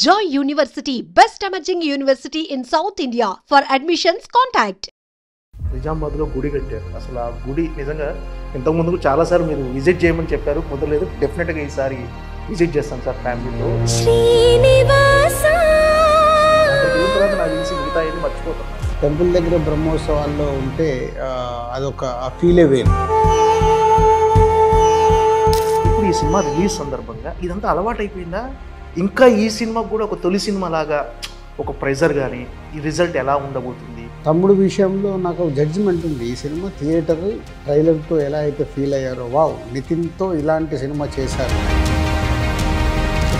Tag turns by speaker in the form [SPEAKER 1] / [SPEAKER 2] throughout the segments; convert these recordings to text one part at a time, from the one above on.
[SPEAKER 1] Joy University, best emerging university in South India. For admissions, contact.
[SPEAKER 2] నిజామాబాద్లో గుడి కట్టారు. అసలు ఆ గుడి నిజంగా ఇంతకుముందు చాలాసార్లు మీరు విజిట్ చేయమని చెప్పారు, కుదరలేదు. డెఫినెట్గా ఈసారి విజిట్ చేస్తాం సార్ ఫ్యామిలీతో. తర్వాత నాకు తెలిసి మిగతా ఏది మర్చిపోతాం.
[SPEAKER 3] టెంపుల్ దగ్గర బ్రహ్మోత్సవాల్లో ఉంటే అదొక ఫీలే వేరు.
[SPEAKER 2] ఇప్పుడు ఈ సినిమా రిలీజ్ సందర్భంగా ఇదంతా అలవాటు అయిపోయిందా? ఇంకా ఈ సినిమా కూడా ఒక తొలి సినిమా లాగా ఒక ప్రెజర్ కానీ ఈ రిజల్ట్ ఎలా ఉండబోతుంది?
[SPEAKER 3] తమ్ముడు విషయంలో నాకు జడ్జిమెంట్ ఉంది. ఈ సినిమా థియేటర్ ట్రైలర్తో ఎలా అయితే ఫీల్ అయ్యారో, వావ్ నితిన్తో ఇలాంటి సినిమా చేశారు,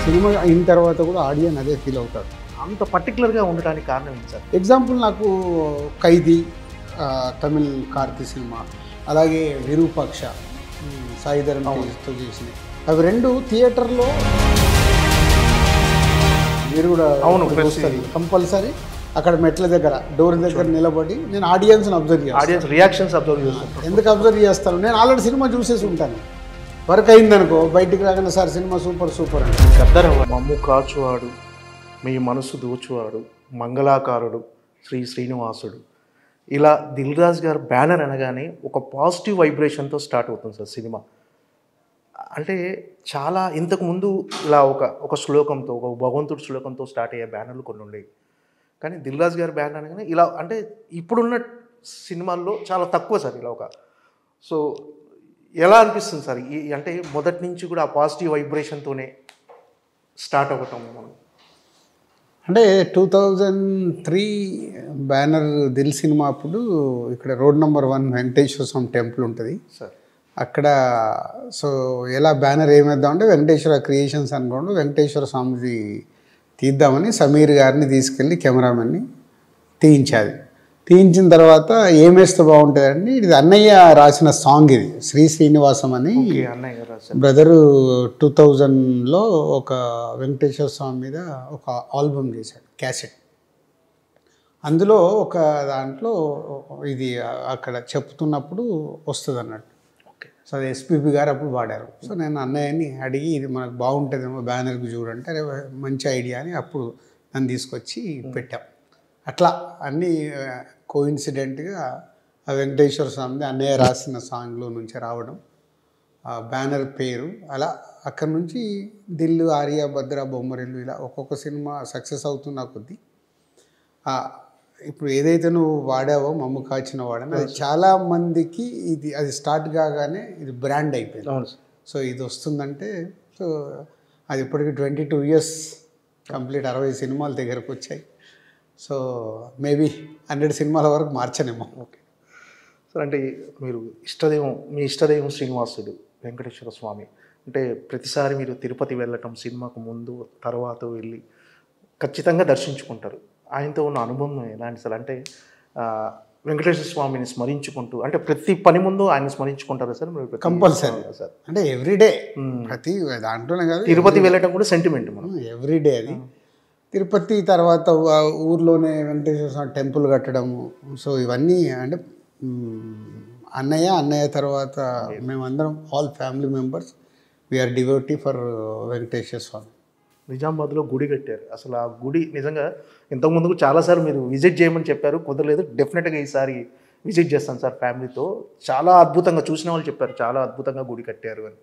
[SPEAKER 3] సినిమా అయిన తర్వాత కూడా ఆడియన్స్ అదే ఫీల్ అవుతారు.
[SPEAKER 2] అంత పర్టికులర్గా ఉండడానికి కారణం ఏంటి సార్?
[SPEAKER 3] ఎగ్జాంపుల్ నాకు ఖైదీ తమిళ్ కార్తీ సినిమా, అలాగే విరూపాక్ష సాయిధరంతో చేసిన అవి రెండు థియేటర్లో మీరు కూడా కంపల్సరీ అక్కడ మెట్ల దగ్గర డోర్ దగ్గర నిలబడి నేను ఆడియన్స్ని అబ్జర్వ్ చేస్తాను.
[SPEAKER 2] ఆడియన్స్ రియాక్షన్స్ అబ్జర్వ్ చేస్తాను.
[SPEAKER 3] ఎందుకు అబ్జర్వ్ చేస్తాను? నేను ఆల్రెడీ సినిమా చూసేసి ఉంటాను. వర్క్ అయిందనుకో బయటికి రాగానే సార్ సినిమా సూపర్ సూపర్ అంటే
[SPEAKER 2] గద్దరవ్వ మమ్ము కాచువాడు, మీ మనసు దోచువాడు, మంగళాకారుడు, శ్రీ శ్రీనివాసుడు, ఇలా దిల్ రాజు గారు బ్యానర్ అనగానే ఒక పాజిటివ్ వైబ్రేషన్తో స్టార్ట్ అవుతుంది సార్ సినిమా. అంటే చాలా ఇంతకుముందు ఇలా ఒక శ్లోకంతో, ఒక భగవంతుడి శ్లోకంతో స్టార్ట్ అయ్యే బ్యానర్లు కొన్ని ఉండేవి. కానీ దిల్ రాజు గారి బ్యానర్ అనగానే ఇలా, అంటే ఇప్పుడున్న సినిమాల్లో చాలా తక్కువ సార్ ఇలా సో ఎలా అనిపిస్తుంది సార్? అంటే మొదటి నుంచి కూడా ఆ పాజిటివ్ వైబ్రేషన్తోనే స్టార్ట్ అవ్వటం మనం.
[SPEAKER 3] అంటే 2003 బ్యానర్ దిల్ సినిమా అప్పుడు ఇక్కడ road number 1 Venkateswara Swamy temple ఉంటుంది
[SPEAKER 2] సార్.
[SPEAKER 3] అక్కడ సో ఎలా బ్యానర్ ఏమేద్దామంటే వెంకటేశ్వర క్రియేషన్స్ అనుకోండి, వెంకటేశ్వర స్వామిది తీద్దామని సమీర్ గారిని తీసుకెళ్ళి కెమెరామెన్ని తీయించిన తర్వాత ఏమేస్తే బాగుంటుందండి, ఇది అన్నయ్య రాసిన సాంగ్, ఇది శ్రీ శ్రీనివాసం అని బ్రదరు 2000లో ఒక వెంకటేశ్వర స్వామి మీద ఒక ఆల్బమ్ చేశాడు, క్యాసెట్. అందులో ఒక దాంట్లో ఇది అక్కడ చెప్తున్నప్పుడు వస్తుంది అన్నట్టు. సో అది ఎస్పీపీ గారు అప్పుడు పాడారు. సో నేను అన్నయ్యని అడిగి ఇది మనకు బాగుంటుందేమో బ్యానర్కి చూడంటే, అరే మంచి ఐడియా అని అప్పుడు నన్ను తీసుకొచ్చి పెట్టాం. అట్లా అన్నీ కోఇన్సిడెంట్గా ఆ వెంకటేశ్వర స్వామి అన్నయ్య రాసిన సాంగ్లో నుంచి రావడం, ఆ బ్యానర్ పేరు, అలా అక్కడి నుంచి దిల్లు, ఆర్య, భద్ర, బొమ్మరిల్లు ఇలా ఒక్కొక్క సినిమా సక్సెస్ అవుతున్న కొద్దీ ఇప్పుడు ఏదైతే నువ్వు వాడావో మమ్ము కాచిన వాడని అది చాలా మందికి ఇది అది స్టార్ట్ కాగానే ఇది బ్రాండ్ అయిపోయింది. సో ఇది వస్తుందంటే సో అది ఇప్పటికి 22 years కంప్లీట్, 60 సినిమాల దగ్గరకు వచ్చాయి. సో మేబీ 100 సినిమాల వరకు మార్చనేమో.
[SPEAKER 2] Okay sir. అంటే మీరు మీ ఇష్టదైవం శ్రీనివాసుడు వెంకటేశ్వర స్వామి అంటే ప్రతిసారి మీరు తిరుపతి వెళ్ళటం, సినిమాకు ముందు తర్వాత వెళ్ళి ఖచ్చితంగా దర్శించుకుంటారు. ఆయనతో ఉన్న అనుబంధం ఎలాంటి సార్? అంటే వెంకటేశ్వర స్వామిని స్మరించుకుంటూ, అంటే ప్రతి పని ముందు ఆయన స్మరించుకుంటారా సార్?
[SPEAKER 3] Compulsory sir. అంటే ఎవ్రీడే ప్రతి దాంట్లోనే కాదు,
[SPEAKER 2] తిరుపతి వెళ్ళటం కూడా సెంటిమెంట్ మనం
[SPEAKER 3] ఎవ్రీడే. అది తిరుపతి తర్వాత ఊర్లోనే వెంకటేశ్వర స్వామి టెంపుల్ కట్టడము. సో ఇవన్నీ అంటే అన్నయ్య తర్వాత మేమందరం all family members we are devotee for Venkateswara Swamy.
[SPEAKER 2] నిజామాబాద్లో గుడి కట్టారు. అసలు ఆ గుడి నిజంగా ఇంతకుముందు చాలాసార్లు మీరు విజిట్ చేయమని చెప్పారు, కుదరలేదు. డెఫినెట్గా ఈసారి విజిట్ చేస్తాను సార్ ఫ్యామిలీతో. చాలా అద్భుతంగా చూసిన వాళ్ళు చెప్పారు, చాలా అద్భుతంగా గుడి కట్టారు అని.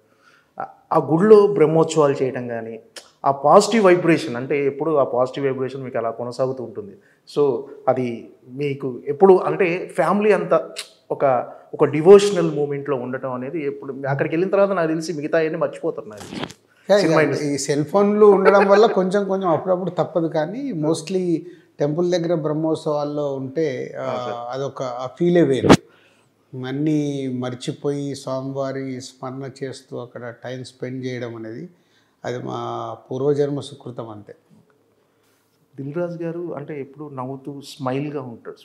[SPEAKER 2] ఆ గుడిలో బ్రహ్మోత్సవాలు చేయడం కానీ, ఆ పాజిటివ్ వైబ్రేషన్, అంటే ఎప్పుడు ఆ పాజిటివ్ వైబ్రేషన్ మీకు అలా కొనసాగుతూ ఉంటుంది. సో అది మీకు ఎప్పుడు అంటే ఫ్యామిలీ అంతా ఒక డివోషనల్ మూమెంట్లో ఉండటం అనేది ఎప్పుడు అక్కడికి వెళ్ళిన తర్వాత నాకు తెలిసి మిగతా అన్నీ మర్చిపోతున్నారు.
[SPEAKER 3] ఈ సెల్ ఫోన్లు ఉండడం వల్ల కొంచెం అప్పుడప్పుడు తప్పదు, కానీ మోస్ట్లీ టెంపుల్ దగ్గర బ్రహ్మోత్సవాల్లో ఉంటే అదొక ఫీలే వేరు. అన్నీ మర్చిపోయి స్వామివారి స్మరణ చేస్తూ అక్కడ టైం స్పెండ్ చేయడం అనేది అది మా పూర్వజన్మ సుకృతం అంతే.
[SPEAKER 2] దిల్ రాజు గారు అంటే ఎప్పుడు నవ్వుతూ స్మైల్గా ఉంటాడు,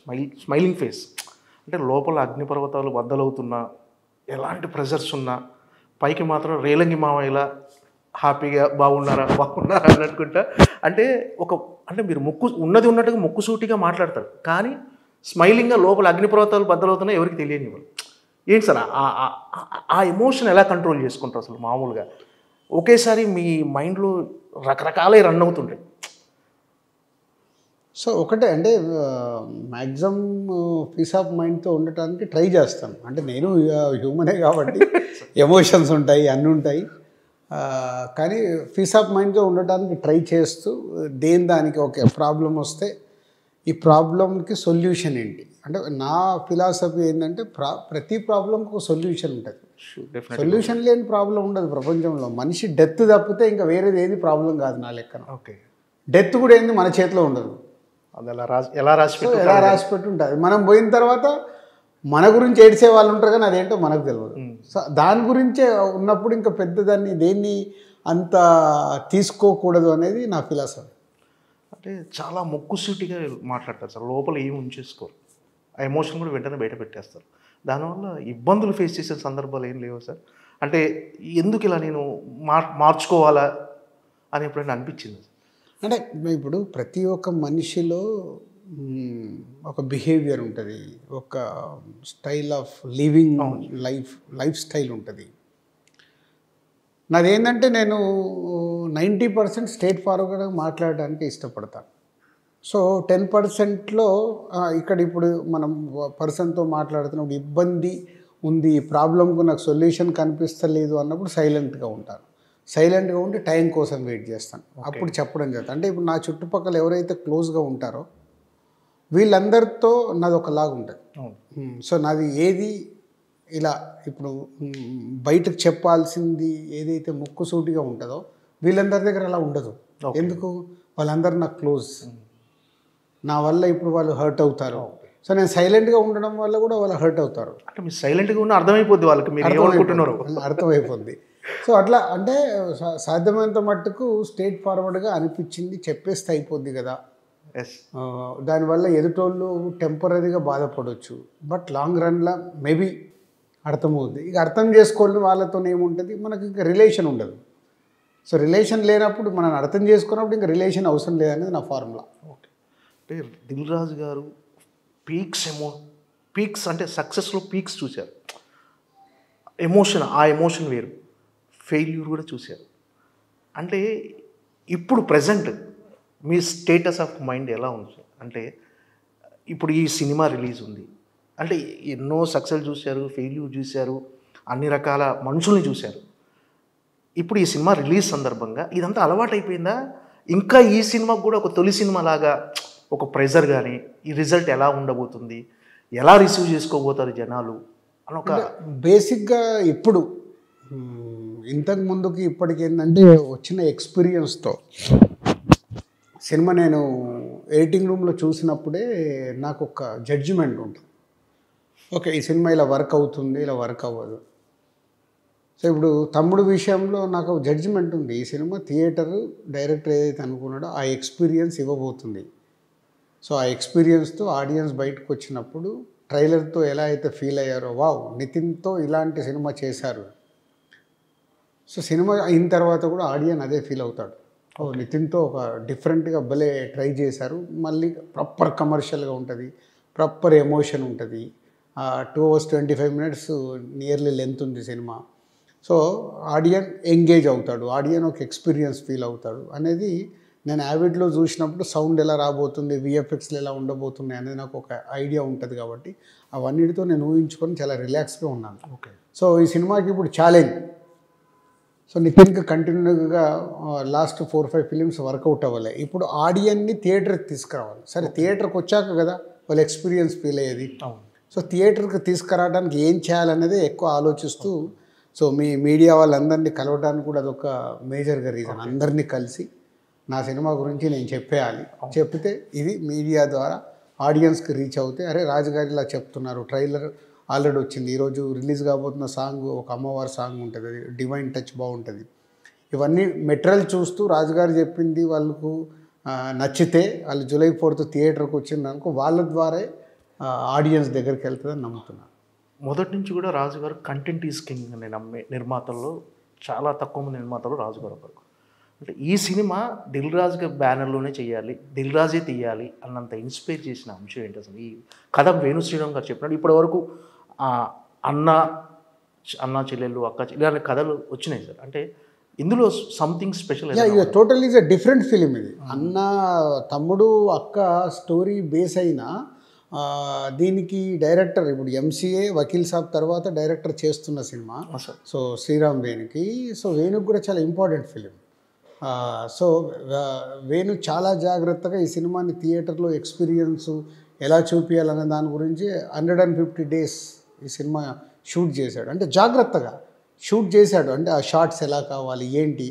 [SPEAKER 2] స్మైలింగ్ ఫేస్. అంటే లోపల అగ్నిపర్వతాలు బద్దలవుతున్నా, ఎలాంటి ప్రెజర్స్ ఉన్నా, పైకి మాత్రం రేలంగి మావయ్యలా హ్యాపీగా బాగున్నారా అన్నట్టుకుంటా. అంటే మీరు ఉన్నట్టుగా ముక్కుసూటిగా మాట్లాడతారు, కానీ స్మైలింగ్గా లోపల అగ్నిపర్వతాలు బద్దలవుతున్నా ఎవరికి తెలియని వాళ్ళు. ఏంటి సార్ ఆ ఎమోషన్ ఎలా కంట్రోల్ చేసుకుంటారు అసలు? మామూలుగా ఒకేసారి మీ మైండ్లో రకరకాలే రన్ అవుతుంటాయి.
[SPEAKER 3] సో ఒకటే అంటే మ్యాక్సిమం పీస్ ఆఫ్ మైండ్తో ఉండటానికి ట్రై చేస్తాను. అంటే నేను హ్యూమనే కాబట్టి ఎమోషన్స్ ఉంటాయి, అన్నీ ఉంటాయి. కానీ పీస్ ఆఫ్ మైండ్తో ఉండటానికి ట్రై చేస్తూ దేని దానికి ఓకే ప్రాబ్లం వస్తే ఈ ప్రాబ్లంకి సొల్యూషన్ ఏంటి అంటే నా ఫిలాసఫీ ఏంటంటే ప్రతి ప్రాబ్లంకి ఒక సొల్యూషన్ ఉంటుంది. సొల్యూషన్ లేని ప్రాబ్లం ఉండదు ప్రపంచంలో. మనిషి డెత్ తప్పితే ఇంకా వేరేది ఏది ప్రాబ్లం కాదు నా లెక్కన.
[SPEAKER 2] ఓకే,
[SPEAKER 3] డెత్ కూడా ఏంది మన చేతిలో ఉండదు.
[SPEAKER 2] అది ఎలా
[SPEAKER 3] రాసి పెట్టి ఉంటుంది. మనం పోయిన తర్వాత మన గురించి ఏడ్చే వాళ్ళు ఉంటారు కానీ అదేంటో మనకు తెలియదు. సో దాని గురించే ఉన్నప్పుడు ఇంకా పెద్దదాన్ని దేన్ని అంత తీసుకోకూడదు అనేది నా ఫిలాసఫీ.
[SPEAKER 2] అంటే చాలా మొక్కుసూటిగా మాట్లాడతారు సార్, లోపల ఏమి ఉంచేసుకోరు, ఆ ఎమోషన్ కూడా వెంటనే బయట పెట్టేస్తారు. దానివల్ల ఇబ్బందులు ఫేస్ చేసే సందర్భాలు ఏం లేవు సార్? అంటే ఎందుకు ఇలా నేను మార్చుకోవాలా అని ఎప్పుడైనా అనిపించింది?
[SPEAKER 3] అంటే ఇప్పుడు ప్రతి ఒక్క మనిషిలో ఒక బిహేవియర్ ఉంటుంది, ఒక style of living life style ఉంటుంది. నాదేంటంటే నేను 90% స్ట్రేట్ ఫార్వర్డ్గా మాట్లాడడానికి ఇష్టపడతాను. సో 10%లో ఇక్కడ ఇప్పుడు మనం పర్సన్తో మాట్లాడుతున్నప్పుడు ఇబ్బంది ఉంది, ఈ ప్రాబ్లంకు నాకు సొల్యూషన్ కనిపిస్తలేదు అన్నప్పుడు సైలెంట్గా ఉంటాను. సైలెంట్గా ఉండి టైం కోసం వెయిట్ చేస్తాను. అప్పుడు చెప్పడం జరుగుతుంది. అంటే ఇప్పుడు నా చుట్టుపక్కల ఎవరైతే క్లోజ్గా ఉంటారో వీళ్ళందరితో నాది ఒకలాగా ఉంటుంది. సో నాది ఏది ఇలా ఇప్పుడు బయటకు చెప్పాల్సింది ఏదైతే ముక్కుసూటిగా ఉంటుందో వీళ్ళందరి దగ్గర అలా ఉండదు. ఎందుకు? వాళ్ళందరూ నాకు క్లోజ్, నా వల్ల ఇప్పుడు వాళ్ళు హర్ట్ అవుతారు. సో నేను సైలెంట్గా ఉండడం వల్ల కూడా వాళ్ళు హర్ట్ అవుతారు.
[SPEAKER 2] అంటే మీరు సైలెంట్గా ఉన్న అర్థమైపోద్ది వాళ్ళకి, మీరు ఏమనుకుంటున్నారు
[SPEAKER 3] అర్థమైపోద్ది. సో అట్లా అంటే సాధ్యమైనంత మట్టుకు స్ట్రేట్ ఫార్వర్డ్గా అనిపించింది చెప్పేస్తే అయిపోద్ది కదా. దానివల్ల ఎదుటోళ్ళు టెంపరీగా బాధపడవచ్చు, బట్ లాంగ్ రన్లో మేబీ అర్థమవుద్ది. ఇక అర్థం చేసుకోవాలి వాళ్ళతో ఏముంటుంది, మనకి ఇంకా రిలేషన్ ఉండదు. సో రిలేషన్ లేనప్పుడు మనం అర్థం చేసుకున్నప్పుడు ఇంకా రిలేషన్ అవసరం లేదనేది నా ఫార్ములా.
[SPEAKER 2] ఓకే, అంటే దిల్ రాజు గారు పీక్స్ అంటే సక్సెస్లో పీక్స్ చూశారు, ఆ ఎమోషన్ వేరు, ఫెయిల్యూర్ కూడా చూశారు. అంటే ఇప్పుడు present me status of mind ఎలా ఉంది? అంటే ఇప్పుడు ఈ సినిమా రిలీజ్ ఉంది అంటే ఎన్నో సక్సెస్ చూశారు, ఫెయిల్యూర్ చూశారు, అన్ని రకాల మనుషుల్ని చూశారు. ఇప్పుడు ఈ సినిమా రిలీజ్ సందర్భంగా ఇదంతా అలవాటు అయిపోయిందా? ఇంకా ఈ సినిమాకు కూడా ఒక తొలి సినిమా లాగా ఒక ప్రెజర్ కానీ, ఈ రిజల్ట్ ఎలా ఉండబోతుంది, ఎలా రిసీవ్ చేసుకోబోతారు జనాలు అని ఒక
[SPEAKER 3] బేసిక్గా ఇప్పుడు ఇంతకు ముందుకి ఇప్పటికి ఏంటంటే వచ్చిన ఎక్స్పీరియన్స్తో సినిమా నేను ఎడిటింగ్ రూమ్లో చూసినప్పుడే నాకు ఒక జడ్జిమెంట్ ఉంటుంది. ఓకే, ఈ సినిమా ఇలా వర్క్ అవుతుంది, ఇలా వర్క్ అవ్వదు. సో ఇప్పుడు తమ్ముడు విషయంలో నాకు జడ్జిమెంట్ ఉంది, ఈ సినిమా థియేటర్ డైరెక్టర్ ఏదైతే అనుకున్నాడో ఆ ఎక్స్పీరియన్స్ ఇవ్వబోతుంది. సో ఆ ఎక్స్పీరియన్స్తో ఆడియన్స్ బయటకు వచ్చినప్పుడు ట్రైలర్తో ఎలా అయితే ఫీల్ అయ్యారో, వావ్ నితిన్తో ఇలాంటి సినిమా చేశారు. సో సినిమా అయిన తర్వాత కూడా ఆడియన్స్ అదే ఫీల్ అవుతాడు, ఓ నితిన్తో ఒక డిఫరెంట్గా భలే ట్రై చేశారు, మళ్ళీ ప్రాపర్ కమర్షియల్గా ఉంటుంది, ప్రాపర్ ఎమోషన్ ఉంటుంది. 2 hours 25 minutes నియర్లీ లెంత్ ఉంది సినిమా. సో ఆడియన్ ఎంగేజ్ అవుతాడు, ఆడియన్ ఒక ఎక్స్పీరియన్స్ ఫీల్ అవుతాడు అనేది నేను యావిడ్లో చూసినప్పుడు సౌండ్ ఎలా రాబోతుంది, విఎఫ్ఎక్స్లు ఎలా ఉండబోతున్నాయి అనేది నాకు ఒక ఐడియా ఉంటుంది. కాబట్టి అవన్నిటితో నేను ఊహించుకొని చాలా రిలాక్స్గా ఉన్నాను.
[SPEAKER 2] ఓకే,
[SPEAKER 3] సో ఈ సినిమాకి ఇప్పుడు ఛాలెంజ్. సో నితిన్కి కంటిన్యూగా లాస్ట్ 4-5 ఫిలిమ్స్ వర్కౌట్ అవ్వాలి, ఇప్పుడు ఆడియన్ని థియేటర్కి తీసుకురావాలి. సరే థియేటర్కి వచ్చాక కదా వాళ్ళు ఎక్స్పీరియన్స్ ఫీల్ అయ్యేది. సో థియేటర్కి తీసుకురావడానికి ఏం చేయాలనేది ఎక్కువ ఆలోచిస్తూ, సో మీడియా వాళ్ళందరినీ కలవడానికి కూడా అదొక మేజర్గా రీజన్. అందరినీ కలిసి నా సినిమా గురించి నేను చెప్పేయాలి, చెప్తే ఇది మీడియా ద్వారా ఆడియన్స్కి రీచ్ అవుతే, అరే రాజుగారి ఇలా చెప్తున్నారు, ట్రైలర్ ఆల్రెడీ వచ్చింది, ఈరోజు రిలీజ్ కాబోతున్న సాంగ్ ఒక అమ్మవారి సాంగ్ ఉంటుంది, అది డివైన్ టచ్ బాగుంటుంది. ఇవన్నీ మెటీరియల్ చూస్తూ రాజుగారు చెప్పింది వాళ్ళకు నచ్చితే వాళ్ళు July 4th థియేటర్కి వచ్చిందనుకో వాళ్ళ ద్వారా ఆడియన్స్ దగ్గరికి వెళ్తుందని నమ్ముతున్నాను.
[SPEAKER 2] మొదటి నుంచి కూడా రాజుగారు కంటెంట్ ఈజ్ కింగ్ అని నమ్మే నిర్మాతల్లో చాలా తక్కువ మంది నిర్మాతలు రాజుగారు ఒకరు. అంటే ఈ సినిమా దిల్ రాజు గారి బ్యానర్లోనే చేయాలి, దిల్ రాజే తీయాలి అన్నంత ఇన్స్పైర్ చేసిన అంశం ఏంటి అసలు? ఈ కథ వేణు శ్రీరామ్ గారు చెప్పినట్టు ఇప్పటి వరకు అన్న చెల్లెళ్ళు, అక్క ఇలాంటి కథలు వచ్చినాయి సార్. అంటే ఇందులో something special.
[SPEAKER 3] Total is a different film ఇది. అన్న తమ్ముడు అక్క స్టోరీ బేస్ అయినా దీనికి డైరెక్టర్ ఇప్పుడు ఎంసీఏ వకీల్ సాబ్ తర్వాత డైరెక్టర్ చేస్తున్న సినిమా. సో శ్రీరామ్ వేణుకి, సో వేణుకి కూడా చాలా ఇంపార్టెంట్ ఫిలిం. సో వేణు చాలా జాగ్రత్తగా ఈ సినిమాని థియేటర్లో ఎక్స్పీరియన్స్ ఎలా చూపించాలనే దాని గురించి 150 days ఈ సినిమా షూట్ చేశాడు. అంటే జాగ్రత్తగా షూట్ చేశాడు. అంటే ఆ షార్ట్స్ ఎలా కావాలి ఏంటి.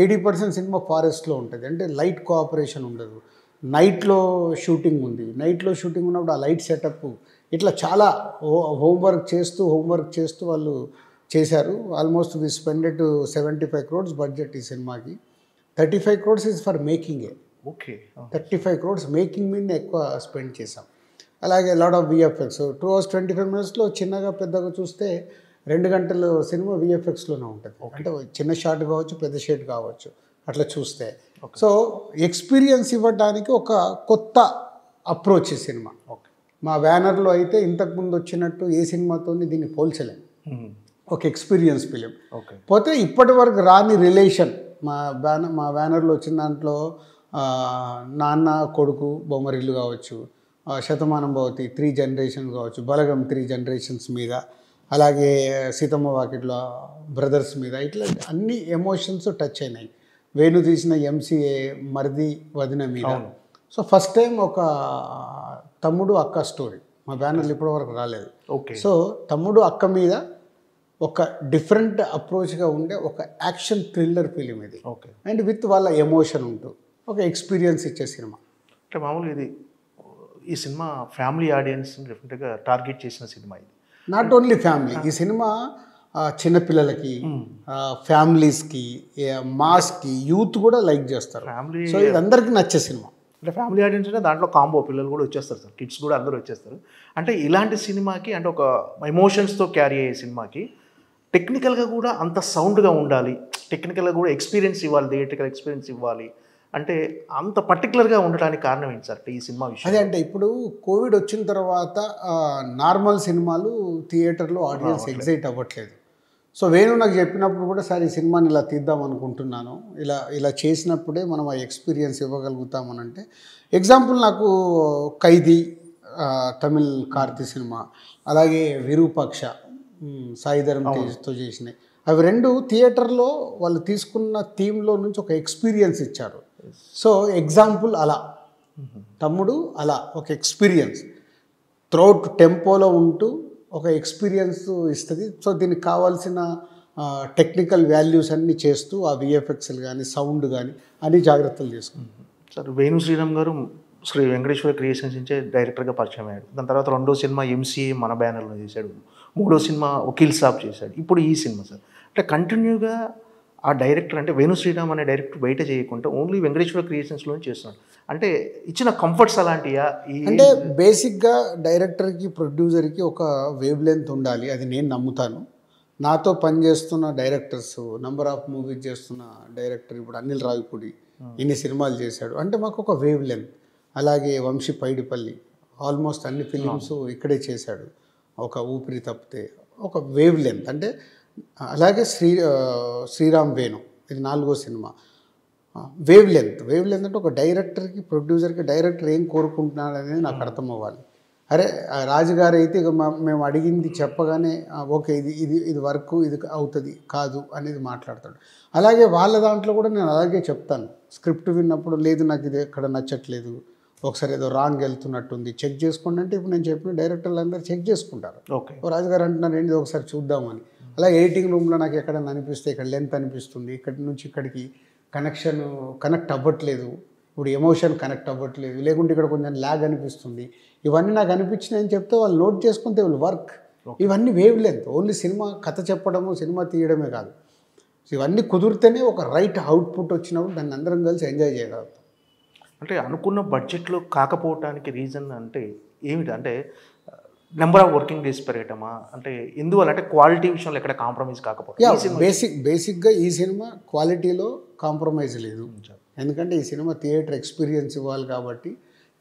[SPEAKER 3] 80% సినిమా ఫారెస్ట్లో ఉంటుంది. అంటే లైట్ కోఆపరేషన్ ఉండదు. నైట్లో షూటింగ్ ఉంది. నైట్లో షూటింగ్ ఉన్నప్పుడు ఆ లైట్ సెటప్ ఇట్లా చాలా హోంవర్క్ చేస్తూ వాళ్ళు చేశారు. Almost we spended 75 crores budget ఈ సినిమాకి. 35 crores ఈజ్ ఫర్ మేకింగే.
[SPEAKER 2] ఓకే,
[SPEAKER 3] 35 crores మేకింగ్ మీద ఎక్కువ స్పెండ్ చేసాం. అలాగే లాట్ ఆఫ్ విఎఫ్ఎక్స్ 2 hours 25 minutesలో చిన్నగా పెద్దగా చూస్తే 2 గంటలు సినిమా విఎఫ్ఎక్స్లోనే ఉంటుంది. అంటే చిన్న షాట్ కావచ్చు, పెద్ద షాట్ కావచ్చు అట్లా చూస్తే. సో ఎక్స్పీరియన్స్ ఇవ్వడానికి ఒక కొత్త అప్రోచ్ ఈ సినిమా. మా బ్యానర్లో అయితే ఇంతకుముందు వచ్చినట్టు ఏ సినిమాతో దీన్ని పోల్చలేము. ఒక ఎక్స్పీరియన్స్ ఫిలిం. పోతే ఇప్పటి వరకు రాని రిలేషన్ మా బ్యానర్లో వచ్చిన దాంట్లో నాన్న కొడుకు బొమ్మరిల్లు కావచ్చు, శతమానం భవతి 3 generations కావచ్చు, బలగం 3 generations మీద, అలాగే సీతమ్మ వాకిట్లో బ్రదర్స్ మీద, ఇట్లా అన్ని ఎమోషన్స్ టచ్ అయినాయి. వేణు తీసిన ఎంసీఏ మరిది వదిన మీద. సో ఫస్ట్ టైం ఒక తమ్ముడు అక్క స్టోరీ మా బ్యానర్లు ఇప్పటి వరకు రాలేదు. సో తమ్ముడు అక్క మీద ఒక డిఫరెంట్ అప్రోచ్గా ఉండే ఒక యాక్షన్ థ్రిల్లర్ ఫిలిం ఇది. అండ్ విత్ వాళ్ళ ఎమోషన్ ఉంటూ ఒక ఎక్స్పీరియన్స్ ఇచ్చే సినిమా.
[SPEAKER 2] అంటే మామూలుగా ఇది ఈ సినిమా ఫ్యామిలీ ఆడియన్స్ డెఫినెట్గా టార్గెట్ చేసిన సినిమా ఇది.
[SPEAKER 3] నాట్ ఓన్లీ ఫ్యామిలీ, ఈ సినిమా చిన్నపిల్లలకి, ఫ్యామిలీస్కి, మాస్కి, యూత్ కూడా లైక్ చేస్తారు.
[SPEAKER 2] ఫ్యామిలీ,
[SPEAKER 3] సో ఇది అందరికీ నచ్చే సినిమా.
[SPEAKER 2] అంటే ఫ్యామిలీ ఆడియన్స్ అంటే దాంట్లో కాంబో పిల్లలు కూడా వచ్చేస్తారు సార్, కిడ్స్ కూడా అందరూ వచ్చేస్తారు. అంటే ఇలాంటి సినిమాకి, అంటే ఒక ఎమోషన్స్తో క్యారీ అయ్యే సినిమాకి టెక్నికల్గా కూడా అంత సౌండ్గా ఉండాలి, టెక్నికల్గా కూడా ఎక్స్పీరియన్స్ ఇవ్వాలి, థియేట్రికల్ ఎక్స్పీరియన్స్ ఇవ్వాలి అంటే అంత పర్టికులర్గా ఉండడానికి కారణం ఏంటి సార్ ఈ సినిమా విషయం?
[SPEAKER 3] అదే అంటే ఇప్పుడు కోవిడ్ వచ్చిన తర్వాత నార్మల్ సినిమాలు థియేటర్లో ఆడియన్స్ ఎగ్జైట్ అవ్వట్లేదు. సో వేణు నాకు చెప్పినప్పుడు కూడా సార్ ఈ సినిమాని ఇలా తీద్దాం అనుకుంటున్నాను, ఇలా చేసినప్పుడే మనం ఆ ఎక్స్పీరియన్స్ ఇవ్వగలుగుతామని. అంటే ఎగ్జాంపుల్ నాకు ఖైదీ తమిళ్ కార్తీ సినిమా, అలాగే విరూపాక్ష సాయిధరం తేజ్తో చేసినాయి, అవి 2 థియేటర్లో వాళ్ళు తీసుకున్న థీమ్లో నుంచి ఒక ఎక్స్పీరియన్స్ ఇచ్చారు. సో ఎగ్జాంపుల్ అలా తమ్ముడు అలా ఒక ఎక్స్పీరియన్స్ త్రూఅవుట్ టెంపోలో ఉంటూ ఒక ఎక్స్పీరియన్స్ ఇస్తుంది. సో దీనికి కావాల్సిన టెక్నికల్ వాల్యూస్ అన్నీ చేస్తూ ఆ విఎఫ్ఎక్స్లు కానీ సౌండ్ కానీ అన్ని జాగ్రత్తలు తీసుకుంటాం.
[SPEAKER 2] సార్ వేణు శ్రీరామ్ గారు శ్రీ వెంకటేశ్వర క్రియేషన్స్ నుంచే డైరెక్టర్గా పరిచయం అయ్యాడు. దాని తర్వాత 2వ సినిమా ఎంసీఏ మన బ్యానర్లో చేశాడు, 3వ సినిమా వకీల్ సాబ్ చేశాడు, ఇప్పుడు ఈ సినిమా. సార్ అంటే కంటిన్యూగా ఆ డైరెక్టర్ అంటే వేణు శ్రీరామ్ అనే డైరెక్టర్ బయట చేయకుండా ఓన్లీ వెంకటేశ్వర క్రియేషన్స్లో చేస్తున్నాడు. అంటే ఇచ్చిన కంఫర్ట్స్ అలాంటియా?
[SPEAKER 3] అంటే బేసిక్గా డైరెక్టర్కి ప్రొడ్యూసర్కి ఒక వేవ్ లెంత్ ఉండాలి, అది నేను నమ్ముతాను. నాతో పనిచేస్తున్న డైరెక్టర్స్, నంబర్ ఆఫ్ మూవీస్ చేస్తున్న డైరెక్టర్ ఇప్పుడు అనిల్ రావిపూడి ఇన్ని సినిమాలు చేశాడు అంటే మాకు ఒక వేవ్ లెంత్. అలాగే వంశీ పైడిపల్లి ఆల్మోస్ట్ అన్ని ఫిలిమ్స్ ఇక్కడే చేశాడు, ఒక ఊపిరి తప్పితే ఒక వేవ్ లెంత్. అంటే అలాగే శ్రీరామ్ వేణు ఇది 4వ సినిమా. వేవ్ లెంత్ అంటే ఒక డైరెక్టర్కి ప్రొడ్యూసర్కి డైరెక్టర్ ఏం కోరుకుంటున్నాడు అనేది నాకు అర్థం అవ్వాలి. అరే రాజుగారు అయితే ఇక మేము అడిగింది చెప్పగానే ఓకే ఇది వర్క్ ఇది అవుతుంది కాదు అనేది మాట్లాడతాడు. అలాగే వాళ్ళ దాంట్లో కూడా నేను అలాగే చెప్తాను, స్క్రిప్ట్ విన్నప్పుడు లేదు నాకు ఇది ఎక్కడ నచ్చట్లేదు, ఒకసారి ఏదో రాంగ్ వెళ్తున్నట్టుంది చెక్ చేసుకోండి అంటే ఇప్పుడు నేను చెప్పిన డైరెక్టర్లు అందరూ చెక్ చేసుకుంటారు.
[SPEAKER 2] ఓకే
[SPEAKER 3] రాజుగారు అంటున్నారు ఏంటి ఒకసారి చూద్దామని. అలా ఎడిటింగ్ రూమ్లో నాకు ఎక్కడైనా అనిపిస్తే ఇక్కడ లెంత్ అనిపిస్తుంది, ఇక్కడి నుంచి ఇక్కడికి కనెక్ట్ అవ్వట్లేదు, ఇప్పుడు ఎమోషన్ కనెక్ట్ అవ్వట్లేదు, లేకుంటే ఇక్కడ కొంచెం ల్యాగ్ అనిపిస్తుంది, ఇవన్నీ నాకు అనిపించినాయని చెప్తే వాళ్ళు నోట్ చేసుకుంటే వాళ్ళు వర్క్. ఇవన్నీ వేవ్ లెంత్. ఓన్లీ సినిమా కథ చెప్పడము సినిమా తీయడమే కాదు, ఇవన్నీ కుదిరితేనే ఒక రైట్ అవుట్పుట్ వచ్చినప్పుడు దాన్ని అందరం కలిసి ఎంజాయ్ చేయగలుగుతాం.
[SPEAKER 2] అంటే అనుకున్న బడ్జెట్లో కాకపోవటానికి రీజన్ అంటే ఏమిటి? అంటే నెంబర్ ఆఫ్ వర్కింగ్ డేస్ పెరగటమా? అంటే ఎందువల్ల? అంటే క్వాలిటీ విషయంలో ఎక్కడ కాంప్రమైజ్ కాకపోవడం.
[SPEAKER 3] బేసిక్గా ఈ సినిమా క్వాలిటీలో కాంప్రమైజ్ లేదు. ఎందుకంటే ఈ సినిమా థియేటర్ ఎక్స్పీరియన్స్ ఇవ్వాలి కాబట్టి